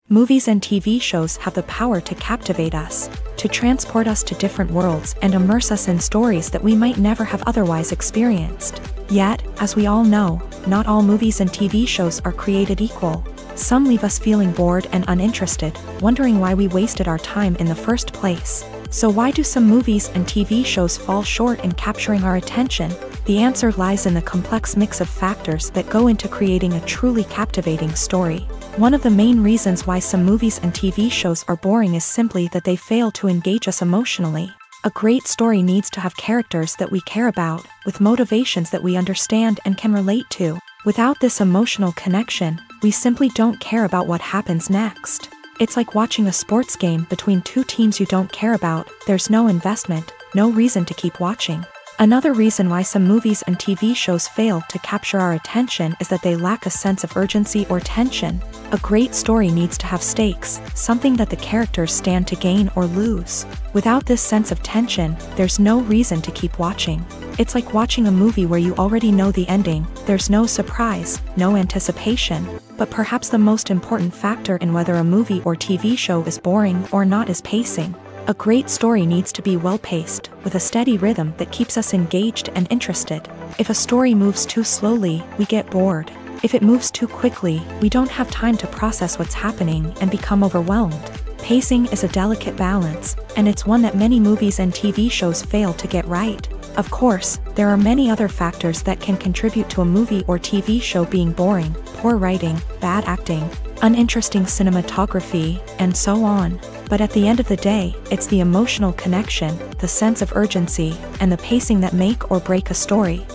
Movies and TV shows have the power to captivate us, to transport us to different worlds and immerse us in stories that we might never have otherwise experienced. Yet, as we all know, not all movies and TV shows are created equal. Some leave us feeling bored and uninterested, wondering why we wasted our time in the first place. So why do some movies and TV shows fall short in capturing our attention? The answer lies in the complex mix of factors that go into creating a truly captivating story. One of the main reasons why some movies and TV shows are boring is simply that they fail to engage us emotionally. A great story needs to have characters that we care about, with motivations that we understand and can relate to. Without this emotional connection, we simply don't care about what happens next. It's like watching a sports game between two teams you don't care about. There's no investment, no reason to keep watching. Another reason why some movies and TV shows fail to capture our attention is that they lack a sense of urgency or tension. A great story needs to have stakes, something that the characters stand to gain or lose. Without this sense of tension, there's no reason to keep watching. It's like watching a movie where you already know the ending. There's no surprise, no anticipation. But perhaps the most important factor in whether a movie or TV show is boring or not is pacing. A great story needs to be well-paced, with a steady rhythm that keeps us engaged and interested. If a story moves too slowly, we get bored. If it moves too quickly, we don't have time to process what's happening and become overwhelmed. Pacing is a delicate balance, and it's one that many movies and TV shows fail to get right. Of course, there are many other factors that can contribute to a movie or TV show being boring: poor writing, bad acting, uninteresting cinematography, and so on. But at the end of the day, it's the emotional connection, the sense of urgency, and the pacing that make or break a story.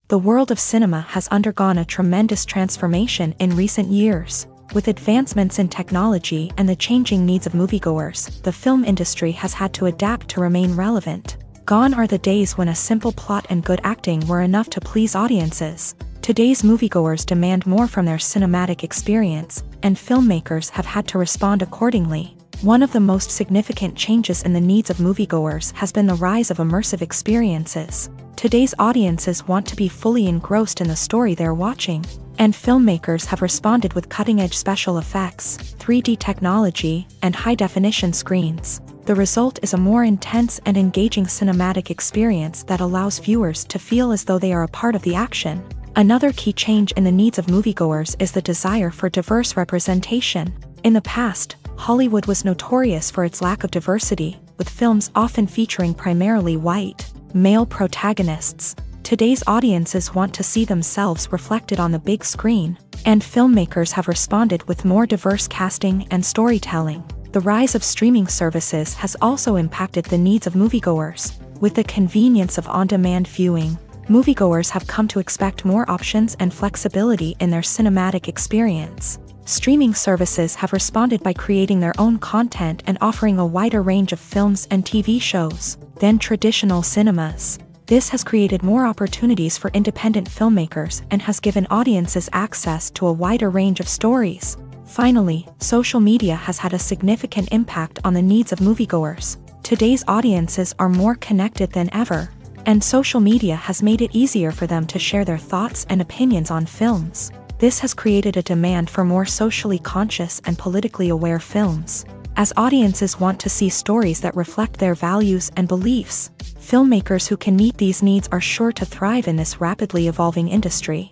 The world of cinema has undergone a tremendous transformation in recent years. With advancements in technology and the changing needs of moviegoers, the film industry has had to adapt to remain relevant. Gone are the days when a simple plot and good acting were enough to please audiences. Today's moviegoers demand more from their cinematic experience, and filmmakers have had to respond accordingly. One of the most significant changes in the needs of moviegoers has been the rise of immersive experiences. Today's audiences want to be fully engrossed in the story they're watching, and filmmakers have responded with cutting-edge special effects, 3D technology, and high-definition screens. The result is a more intense and engaging cinematic experience that allows viewers to feel as though they are a part of the action. Another key change in the needs of moviegoers is the desire for diverse representation. In the past, Hollywood was notorious for its lack of diversity, with films often featuring primarily white, male protagonists. Today's audiences want to see themselves reflected on the big screen, and filmmakers have responded with more diverse casting and storytelling. The rise of streaming services has also impacted the needs of moviegoers. With the convenience of on-demand viewing, moviegoers have come to expect more options and flexibility in their cinematic experience. Streaming services have responded by creating their own content and offering a wider range of films and TV shows than traditional cinemas. This has created more opportunities for independent filmmakers and has given audiences access to a wider range of stories. Finally, social media has had a significant impact on the needs of moviegoers. Today's audiences are more connected than ever, and social media has made it easier for them to share their thoughts and opinions on films. This has created a demand for more socially conscious and politically aware films. As audiences want to see stories that reflect their values and beliefs, filmmakers who can meet these needs are sure to thrive in this rapidly evolving industry.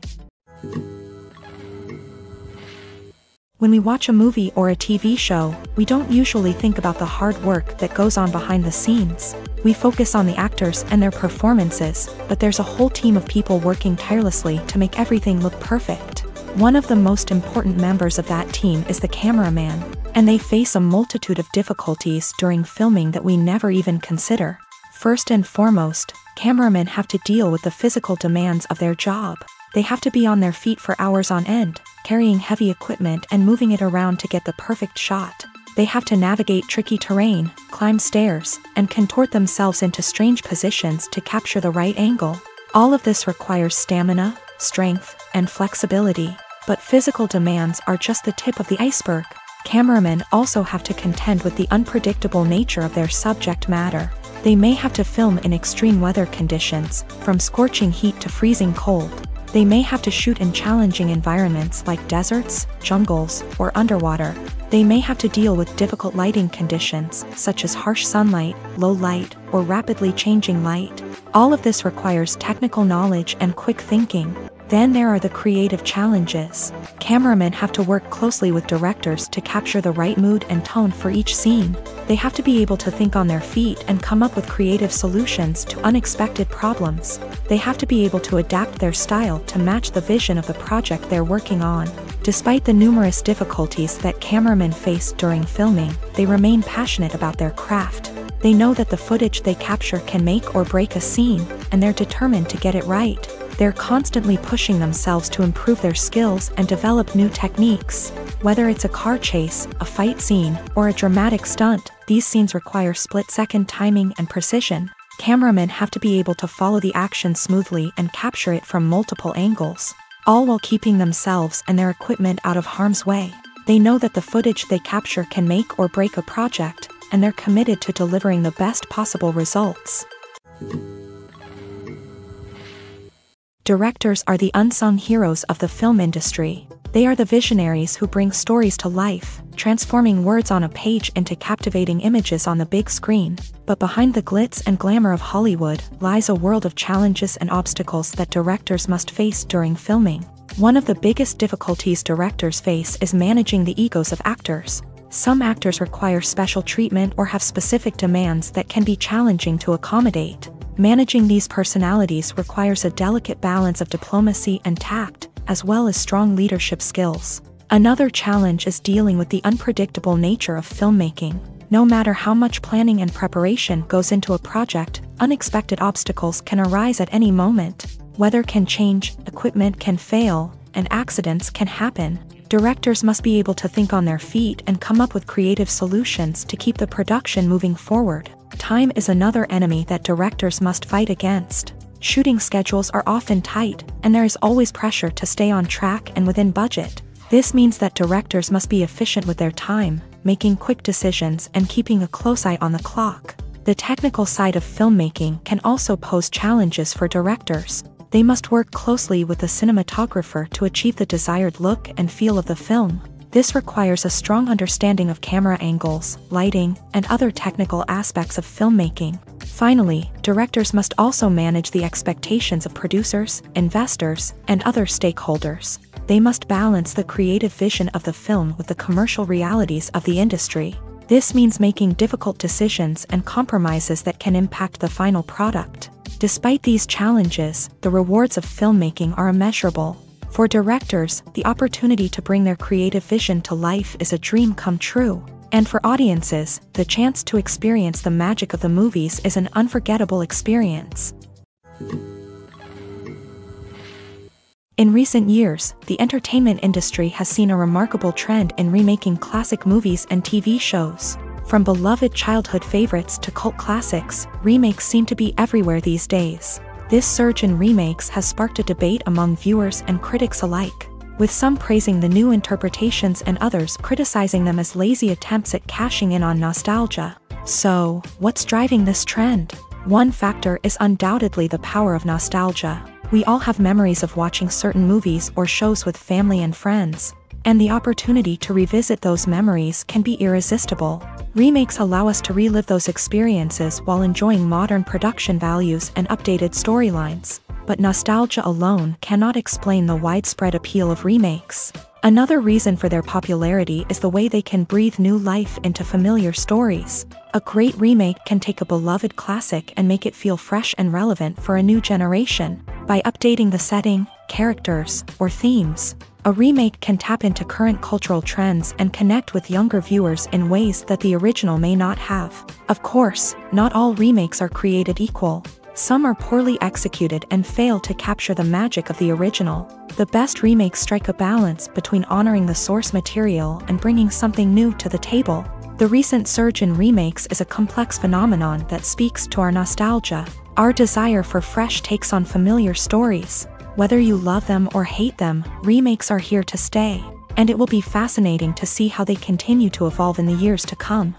When we watch a movie or a TV show, we don't usually think about the hard work that goes on behind the scenes. We focus on the actors and their performances, but there's a whole team of people working tirelessly to make everything look perfect. One of the most important members of that team is the cameraman, and they face a multitude of difficulties during filming that we never even consider. First and foremost, cameramen have to deal with the physical demands of their job. They have to be on their feet for hours on end, carrying heavy equipment and moving it around to get the perfect shot. They have to navigate tricky terrain, climb stairs, and contort themselves into strange positions to capture the right angle. All of this requires stamina, strength, and flexibility. But physical demands are just the tip of the iceberg. Cameramen also have to contend with the unpredictable nature of their subject matter. They may have to film in extreme weather conditions, from scorching heat to freezing cold. They may have to shoot in challenging environments like deserts, jungles, or underwater. They may have to deal with difficult lighting conditions, such as harsh sunlight, low light, or rapidly changing light. All of this requires technical knowledge and quick thinking. Then there are the creative challenges. Cameramen have to work closely with directors to capture the right mood and tone for each scene. They have to be able to think on their feet and come up with creative solutions to unexpected problems. They have to be able to adapt their style to match the vision of the project they're working on. Despite the numerous difficulties that cameramen face during filming, they remain passionate about their craft. They know that the footage they capture can make or break a scene, and they're determined to get it right. They're constantly pushing themselves to improve their skills and develop new techniques. Whether it's a car chase, a fight scene, or a dramatic stunt, these scenes require split-second timing and precision. Cameramen have to be able to follow the action smoothly and capture it from multiple angles, all while keeping themselves and their equipment out of harm's way. They know that the footage they capture can make or break a project, and they're committed to delivering the best possible results. Directors are the unsung heroes of the film industry. They are the visionaries who bring stories to life, transforming words on a page into captivating images on the big screen. But behind the glitz and glamour of Hollywood lies a world of challenges and obstacles that directors must face during filming. One of the biggest difficulties directors face is managing the egos of actors. Some actors require special treatment or have specific demands that can be challenging to accommodate. Managing these personalities requires a delicate balance of diplomacy and tact, as well as strong leadership skills. Another challenge is dealing with the unpredictable nature of filmmaking. No matter how much planning and preparation goes into a project, unexpected obstacles can arise at any moment. Weather can change, equipment can fail, and accidents can happen. Directors must be able to think on their feet and come up with creative solutions to keep the production moving forward. Time is another enemy that directors must fight against. Shooting schedules are often tight, and there is always pressure to stay on track and within budget. This means that directors must be efficient with their time, making quick decisions and keeping a close eye on the clock. The technical side of filmmaking can also pose challenges for directors. They must work closely with the cinematographer to achieve the desired look and feel of the film. This requires a strong understanding of camera angles, lighting, and other technical aspects of filmmaking. Finally, directors must also manage the expectations of producers, investors, and other stakeholders. They must balance the creative vision of the film with the commercial realities of the industry. This means making difficult decisions and compromises that can impact the final product. Despite these challenges, the rewards of filmmaking are immeasurable. For directors, the opportunity to bring their creative vision to life is a dream come true. And for audiences, the chance to experience the magic of the movies is an unforgettable experience. In recent years, the entertainment industry has seen a remarkable trend in remaking classic movies and TV shows. From beloved childhood favorites to cult classics, remakes seem to be everywhere these days. This surge in remakes has sparked a debate among viewers and critics alike, with some praising the new interpretations and others criticizing them as lazy attempts at cashing in on nostalgia. So, what's driving this trend? One factor is undoubtedly the power of nostalgia. We all have memories of watching certain movies or shows with family and friends, and the opportunity to revisit those memories can be irresistible. Remakes allow us to relive those experiences while enjoying modern production values and updated storylines. But nostalgia alone cannot explain the widespread appeal of remakes. Another reason for their popularity is the way they can breathe new life into familiar stories. A great remake can take a beloved classic and make it feel fresh and relevant for a new generation. By updating the setting, characters, or themes, a remake can tap into current cultural trends and connect with younger viewers in ways that the original may not have. Of course, not all remakes are created equal. Some are poorly executed and fail to capture the magic of the original. The best remakes strike a balance between honoring the source material and bringing something new to the table. The recent surge in remakes is a complex phenomenon that speaks to our nostalgia, our desire for fresh takes on familiar stories. Whether you love them or hate them, remakes are here to stay, and it will be fascinating to see how they continue to evolve in the years to come.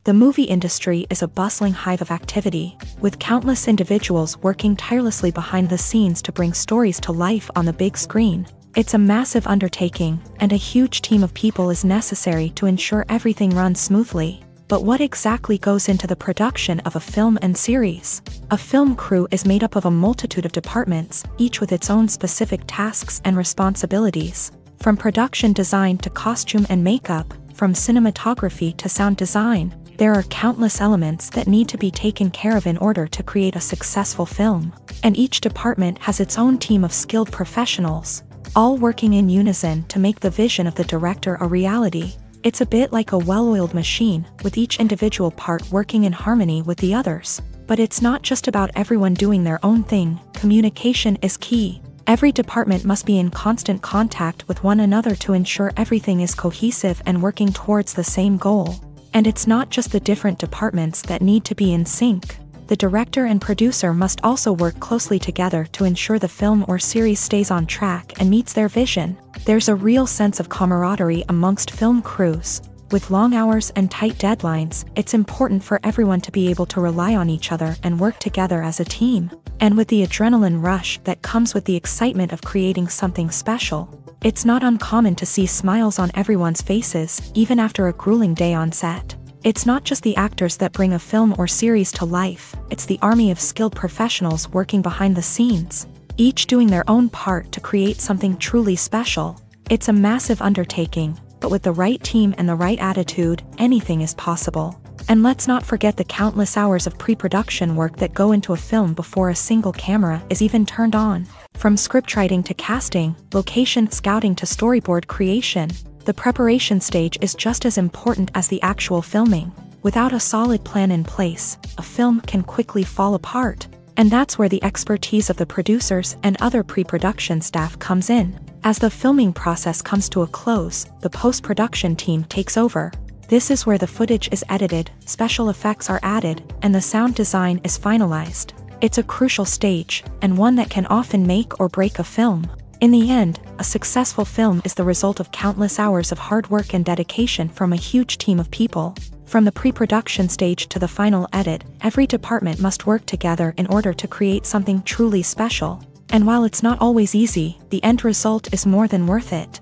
The movie industry is a bustling hive of activity, with countless individuals working tirelessly behind the scenes to bring stories to life on the big screen. It's a massive undertaking, and a huge team of people is necessary to ensure everything runs smoothly. But what exactly goes into the production of a film and series? A film crew is made up of a multitude of departments, each with its own specific tasks and responsibilities. From production design to costume and makeup, from cinematography to sound design, there are countless elements that need to be taken care of in order to create a successful film. And each department has its own team of skilled professionals, all working in unison to make the vision of the director a reality. It's a bit like a well-oiled machine, with each individual part working in harmony with the others. But it's not just about everyone doing their own thing. Communication is key. Every department must be in constant contact with one another to ensure everything is cohesive and working towards the same goal. And it's not just the different departments that need to be in sync. The director and producer must also work closely together to ensure the film or series stays on track and meets their vision. There's a real sense of camaraderie amongst film crews. With long hours and tight deadlines, it's important for everyone to be able to rely on each other and work together as a team. And with the adrenaline rush that comes with the excitement of creating something special, it's not uncommon to see smiles on everyone's faces, even after a grueling day on set. It's not just the actors that bring a film or series to life, it's the army of skilled professionals working behind the scenes, each doing their own part to create something truly special. It's a massive undertaking, but with the right team and the right attitude, anything is possible. And let's not forget the countless hours of pre-production work that go into a film before a single camera is even turned on. From scriptwriting to casting, location scouting to storyboard creation, the preparation stage is just as important as the actual filming. Without a solid plan in place, a film can quickly fall apart. And that's where the expertise of the producers and other pre-production staff comes in. As the filming process comes to a close, the post-production team takes over. This is where the footage is edited, special effects are added, and the sound design is finalized. It's a crucial stage, and one that can often make or break a film. In the end, a successful film is the result of countless hours of hard work and dedication from a huge team of people. From the pre-production stage to the final edit, every department must work together in order to create something truly special. And while it's not always easy, the end result is more than worth it.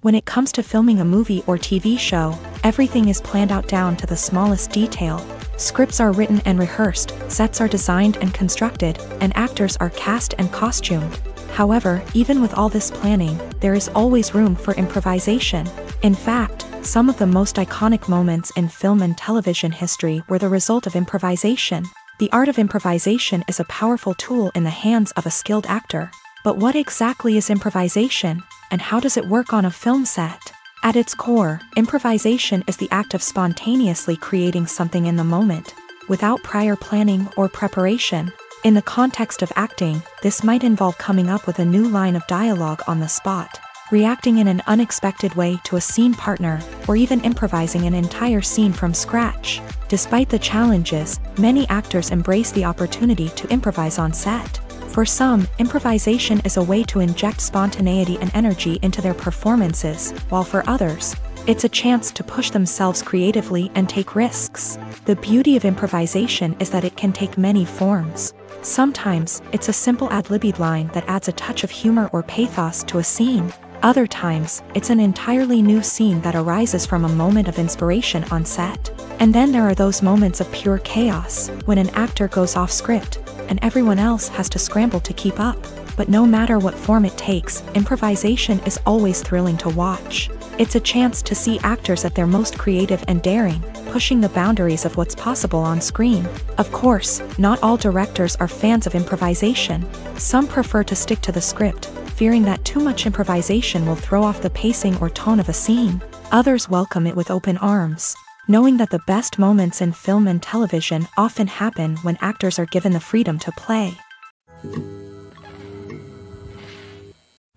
When it comes to filming a movie or TV show, everything is planned out down to the smallest detail. Scripts are written and rehearsed, sets are designed and constructed, and actors are cast and costumed. However, even with all this planning, there is always room for improvisation. In fact, some of the most iconic moments in film and television history were the result of improvisation. The art of improvisation is a powerful tool in the hands of a skilled actor. But what exactly is improvisation, and how does it work on a film set? At its core, improvisation is the act of spontaneously creating something in the moment, without prior planning or preparation. In the context of acting, this might involve coming up with a new line of dialogue on the spot, reacting in an unexpected way to a scene partner, or even improvising an entire scene from scratch. Despite the challenges, many actors embrace the opportunity to improvise on set. For some, improvisation is a way to inject spontaneity and energy into their performances, while for others, it's a chance to push themselves creatively and take risks. The beauty of improvisation is that it can take many forms. Sometimes, it's a simple ad-libbed line that adds a touch of humor or pathos to a scene. Other times, it's an entirely new scene that arises from a moment of inspiration on set. And then there are those moments of pure chaos, when an actor goes off script, and everyone else has to scramble to keep up. But no matter what form it takes, improvisation is always thrilling to watch. It's a chance to see actors at their most creative and daring, pushing the boundaries of what's possible on screen. Of course, not all directors are fans of improvisation. Some prefer to stick to the script, fearing that too much improvisation will throw off the pacing or tone of a scene. Others welcome it with open arms, knowing that the best moments in film and television often happen when actors are given the freedom to play.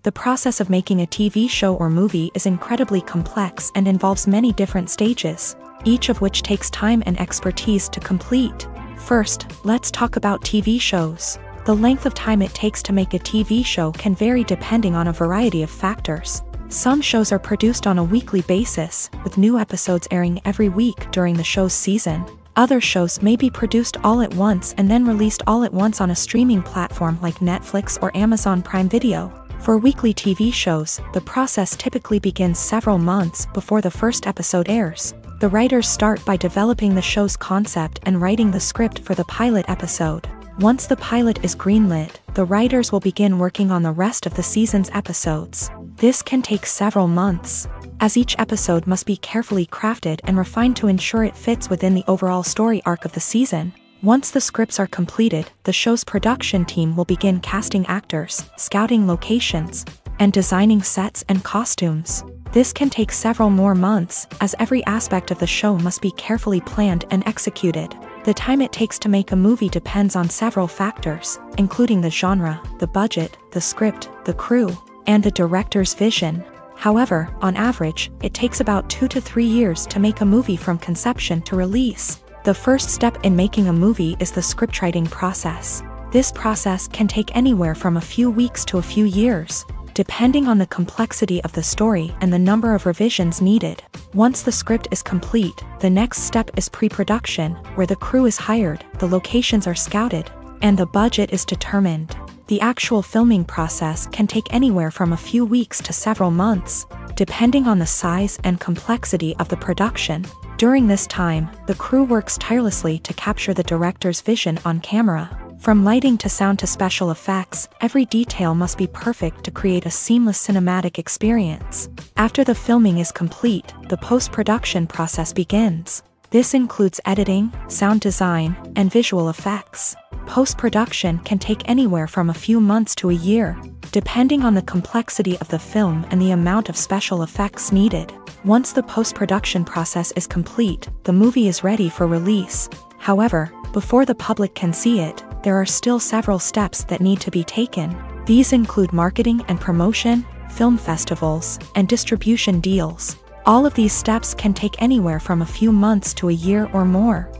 The process of making a TV show or movie is incredibly complex and involves many different stages, each of which takes time and expertise to complete. First, let's talk about TV shows. The length of time it takes to make a TV show can vary depending on a variety of factors. Some shows are produced on a weekly basis, with new episodes airing every week during the show's season. Other shows may be produced all at once and then released all at once on a streaming platform like Netflix or Amazon Prime Video. For weekly TV shows, the process typically begins several months before the first episode airs. The writers start by developing the show's concept and writing the script for the pilot episode. Once the pilot is greenlit, the writers will begin working on the rest of the season's episodes. This can take several months, as each episode must be carefully crafted and refined to ensure it fits within the overall story arc of the season. Once the scripts are completed, the show's production team will begin casting actors, scouting locations, and designing sets and costumes. This can take several more months, as every aspect of the show must be carefully planned and executed. The time it takes to make a movie depends on several factors, including the genre, the budget, the script, the crew, and the director's vision. However, on average, it takes about 2 to 3 years to make a movie from conception to release. The first step in making a movie is the scriptwriting process. This process can take anywhere from a few weeks to a few years, depending on the complexity of the story and the number of revisions needed. Once the script is complete, the next step is pre-production, where the crew is hired, the locations are scouted, and the budget is determined. The actual filming process can take anywhere from a few weeks to several months, depending on the size and complexity of the production. During this time, the crew works tirelessly to capture the director's vision on camera. From lighting to sound to special effects, every detail must be perfect to create a seamless cinematic experience. After the filming is complete, the post-production process begins. This includes editing, sound design, and visual effects. Post-production can take anywhere from a few months to a year, depending on the complexity of the film and the amount of special effects needed. Once the post-production process is complete, the movie is ready for release. However, before the public can see it, there are still several steps that need to be taken. These include marketing and promotion, film festivals, and distribution deals. All of these steps can take anywhere from a few months to a year or more.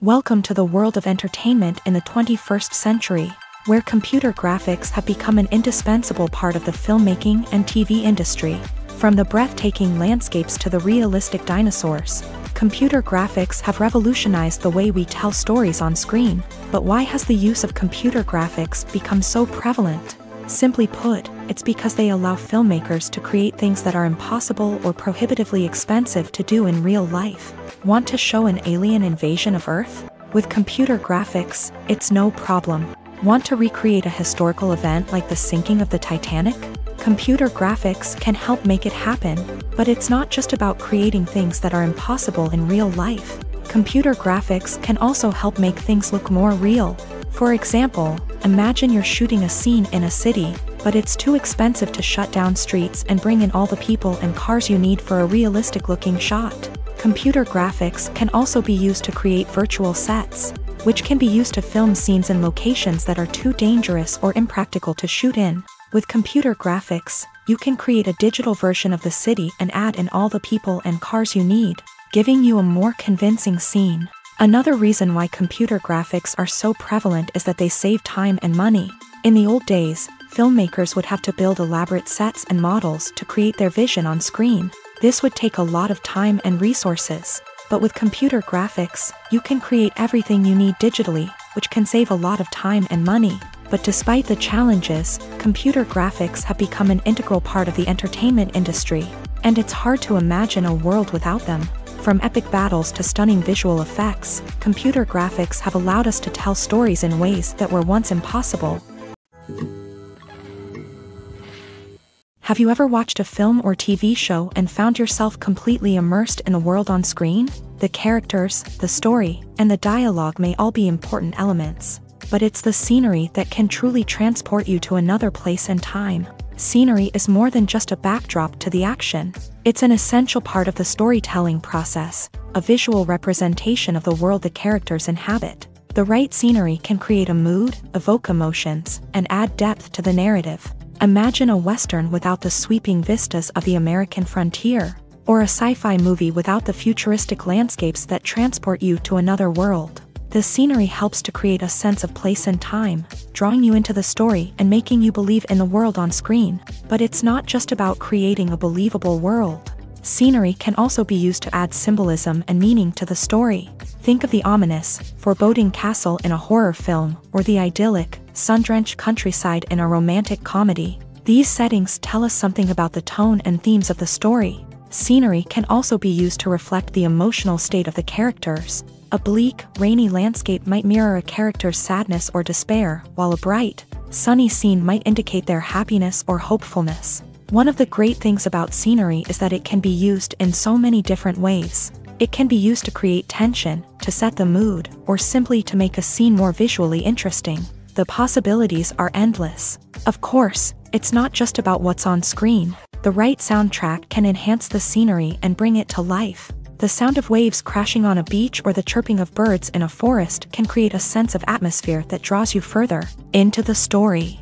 Welcome to the world of entertainment in the 21st century, where computer graphics have become an indispensable part of the filmmaking and TV industry. From the breathtaking landscapes to the realistic dinosaurs, computer graphics have revolutionized the way we tell stories on screen. But why has the use of computer graphics become so prevalent? Simply put, it's because they allow filmmakers to create things that are impossible or prohibitively expensive to do in real life. Want to show an alien invasion of Earth? With computer graphics, it's no problem. Want to recreate a historical event like the sinking of the Titanic? Computer graphics can help make it happen, but it's not just about creating things that are impossible in real life. Computer graphics can also help make things look more real. For example, imagine you're shooting a scene in a city, but it's too expensive to shut down streets and bring in all the people and cars you need for a realistic-looking shot. Computer graphics can also be used to create virtual sets, which can be used to film scenes in locations that are too dangerous or impractical to shoot in. With computer graphics, you can create a digital version of the city and add in all the people and cars you need, giving you a more convincing scene. Another reason why computer graphics are so prevalent is that they save time and money. In the old days, filmmakers would have to build elaborate sets and models to create their vision on screen. This would take a lot of time and resources. But with computer graphics, you can create everything you need digitally, which can save a lot of time and money. But despite the challenges, computer graphics have become an integral part of the entertainment industry, and it's hard to imagine a world without them. From epic battles to stunning visual effects, computer graphics have allowed us to tell stories in ways that were once impossible. Have you ever watched a film or TV show and found yourself completely immersed in the world on screen? The characters, the story, and the dialogue may all be important elements, but it's the scenery that can truly transport you to another place and time. Scenery is more than just a backdrop to the action. It's an essential part of the storytelling process, a visual representation of the world the characters inhabit. The right scenery can create a mood, evoke emotions, and add depth to the narrative. Imagine a Western without the sweeping vistas of the American frontier, or a sci-fi movie without the futuristic landscapes that transport you to another world. The scenery helps to create a sense of place and time, drawing you into the story and making you believe in the world on screen. But it's not just about creating a believable world. Scenery can also be used to add symbolism and meaning to the story. Think of the ominous, foreboding castle in a horror film, or the idyllic, sun-drenched countryside in a romantic comedy. These settings tell us something about the tone and themes of the story. Scenery can also be used to reflect the emotional state of the characters. A bleak, rainy landscape might mirror a character's sadness or despair, while a bright, sunny scene might indicate their happiness or hopefulness. One of the great things about scenery is that it can be used in so many different ways. It can be used to create tension, to set the mood, or simply to make a scene more visually interesting. The possibilities are endless. Of course, it's not just about what's on screen. The right soundtrack can enhance the scenery and bring it to life. The sound of waves crashing on a beach or the chirping of birds in a forest can create a sense of atmosphere that draws you further into the story.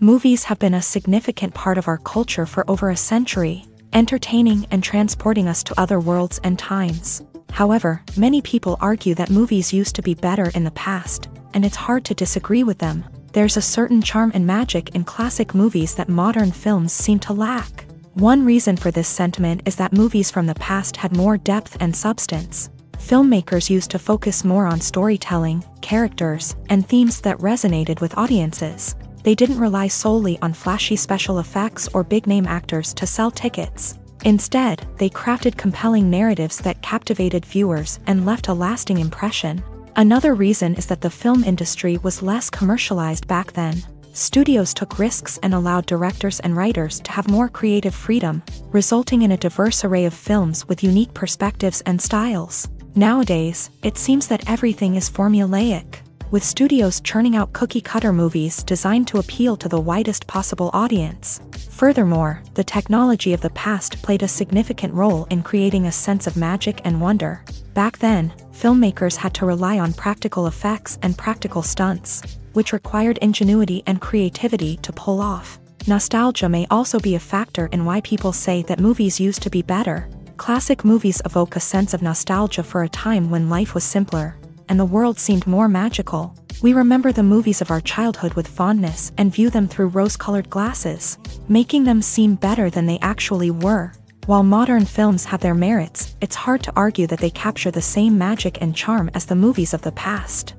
Movies have been a significant part of our culture for over a century, entertaining and transporting us to other worlds and times. However, many people argue that movies used to be better in the past, and it's hard to disagree with them. There's a certain charm and magic in classic movies that modern films seem to lack. One reason for this sentiment is that movies from the past had more depth and substance. Filmmakers used to focus more on storytelling, characters, and themes that resonated with audiences. They didn't rely solely on flashy special effects or big-name actors to sell tickets. Instead, they crafted compelling narratives that captivated viewers and left a lasting impression. Another reason is that the film industry was less commercialized back then. Studios took risks and allowed directors and writers to have more creative freedom, resulting in a diverse array of films with unique perspectives and styles. Nowadays, it seems that everything is formulaic, with studios churning out cookie-cutter movies designed to appeal to the widest possible audience. Furthermore, the technology of the past played a significant role in creating a sense of magic and wonder. Back then, filmmakers had to rely on practical effects and practical stunts, which required ingenuity and creativity to pull off. Nostalgia may also be a factor in why people say that movies used to be better. Classic movies evoke a sense of nostalgia for a time when life was simpler, and the world seemed more magical. We remember the movies of our childhood with fondness and view them through rose-colored glasses, making them seem better than they actually were. While modern films have their merits, it's hard to argue that they capture the same magic and charm as the movies of the past.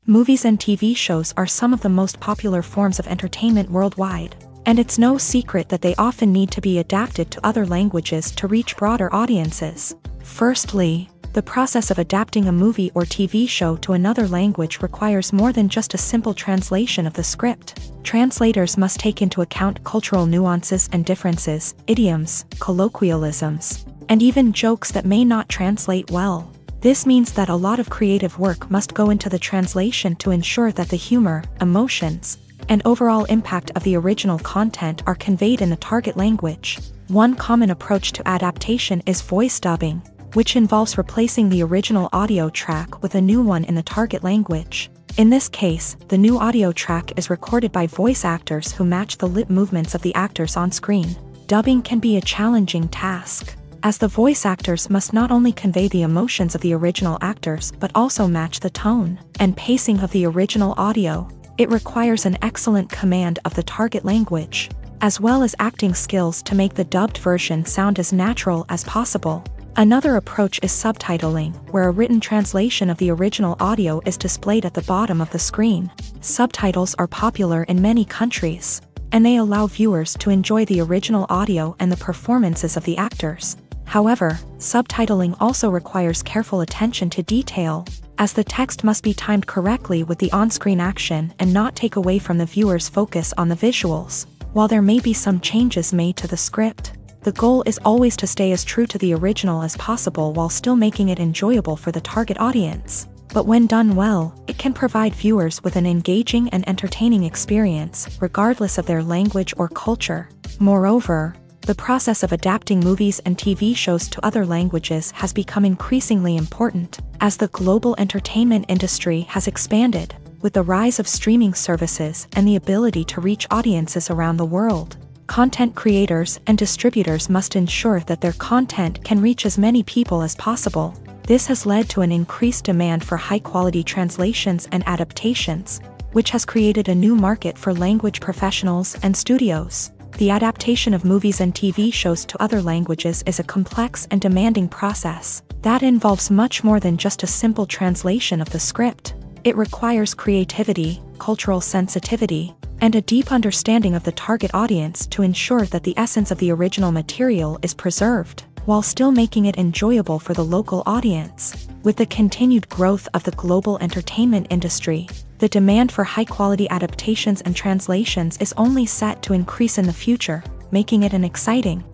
Movies and TV shows are some of the most popular forms of entertainment worldwide, and it's no secret that they often need to be adapted to other languages to reach broader audiences. Firstly, the process of adapting a movie or TV show to another language requires more than just a simple translation of the script. Translators must take into account cultural nuances and differences, idioms, colloquialisms, and even jokes that may not translate well. This means that a lot of creative work must go into the translation to ensure that the humor, emotions, and overall impact of the original content are conveyed in the target language. One common approach to adaptation is voice dubbing, which involves replacing the original audio track with a new one in the target language. In this case, the new audio track is recorded by voice actors who match the lip movements of the actors on screen. Dubbing can be a challenging task, as the voice actors must not only convey the emotions of the original actors but also match the tone and pacing of the original audio. It requires an excellent command of the target language, as well as acting skills to make the dubbed version sound as natural as possible. Another approach is subtitling, where a written translation of the original audio is displayed at the bottom of the screen. Subtitles are popular in many countries, and they allow viewers to enjoy the original audio and the performances of the actors. However, subtitling also requires careful attention to detail, as the text must be timed correctly with the on-screen action and not take away from the viewer's focus on the visuals. While there may be some changes made to the script, the goal is always to stay as true to the original as possible while still making it enjoyable for the target audience. But when done well, it can provide viewers with an engaging and entertaining experience, regardless of their language or culture. Moreover, the process of adapting movies and TV shows to other languages has become increasingly important, as the global entertainment industry has expanded, with the rise of streaming services and the ability to reach audiences around the world. Content creators and distributors must ensure that their content can reach as many people as possible. This has led to an increased demand for high-quality translations and adaptations, which has created a new market for language professionals and studios. The adaptation of movies and TV shows to other languages is a complex and demanding process that involves much more than just a simple translation of the script. It requires creativity, cultural sensitivity, and a deep understanding of the target audience to ensure that the essence of the original material is preserved, while still making it enjoyable for the local audience. With the continued growth of the global entertainment industry, the demand for high-quality adaptations and translations is only set to increase in the future, making it an exciting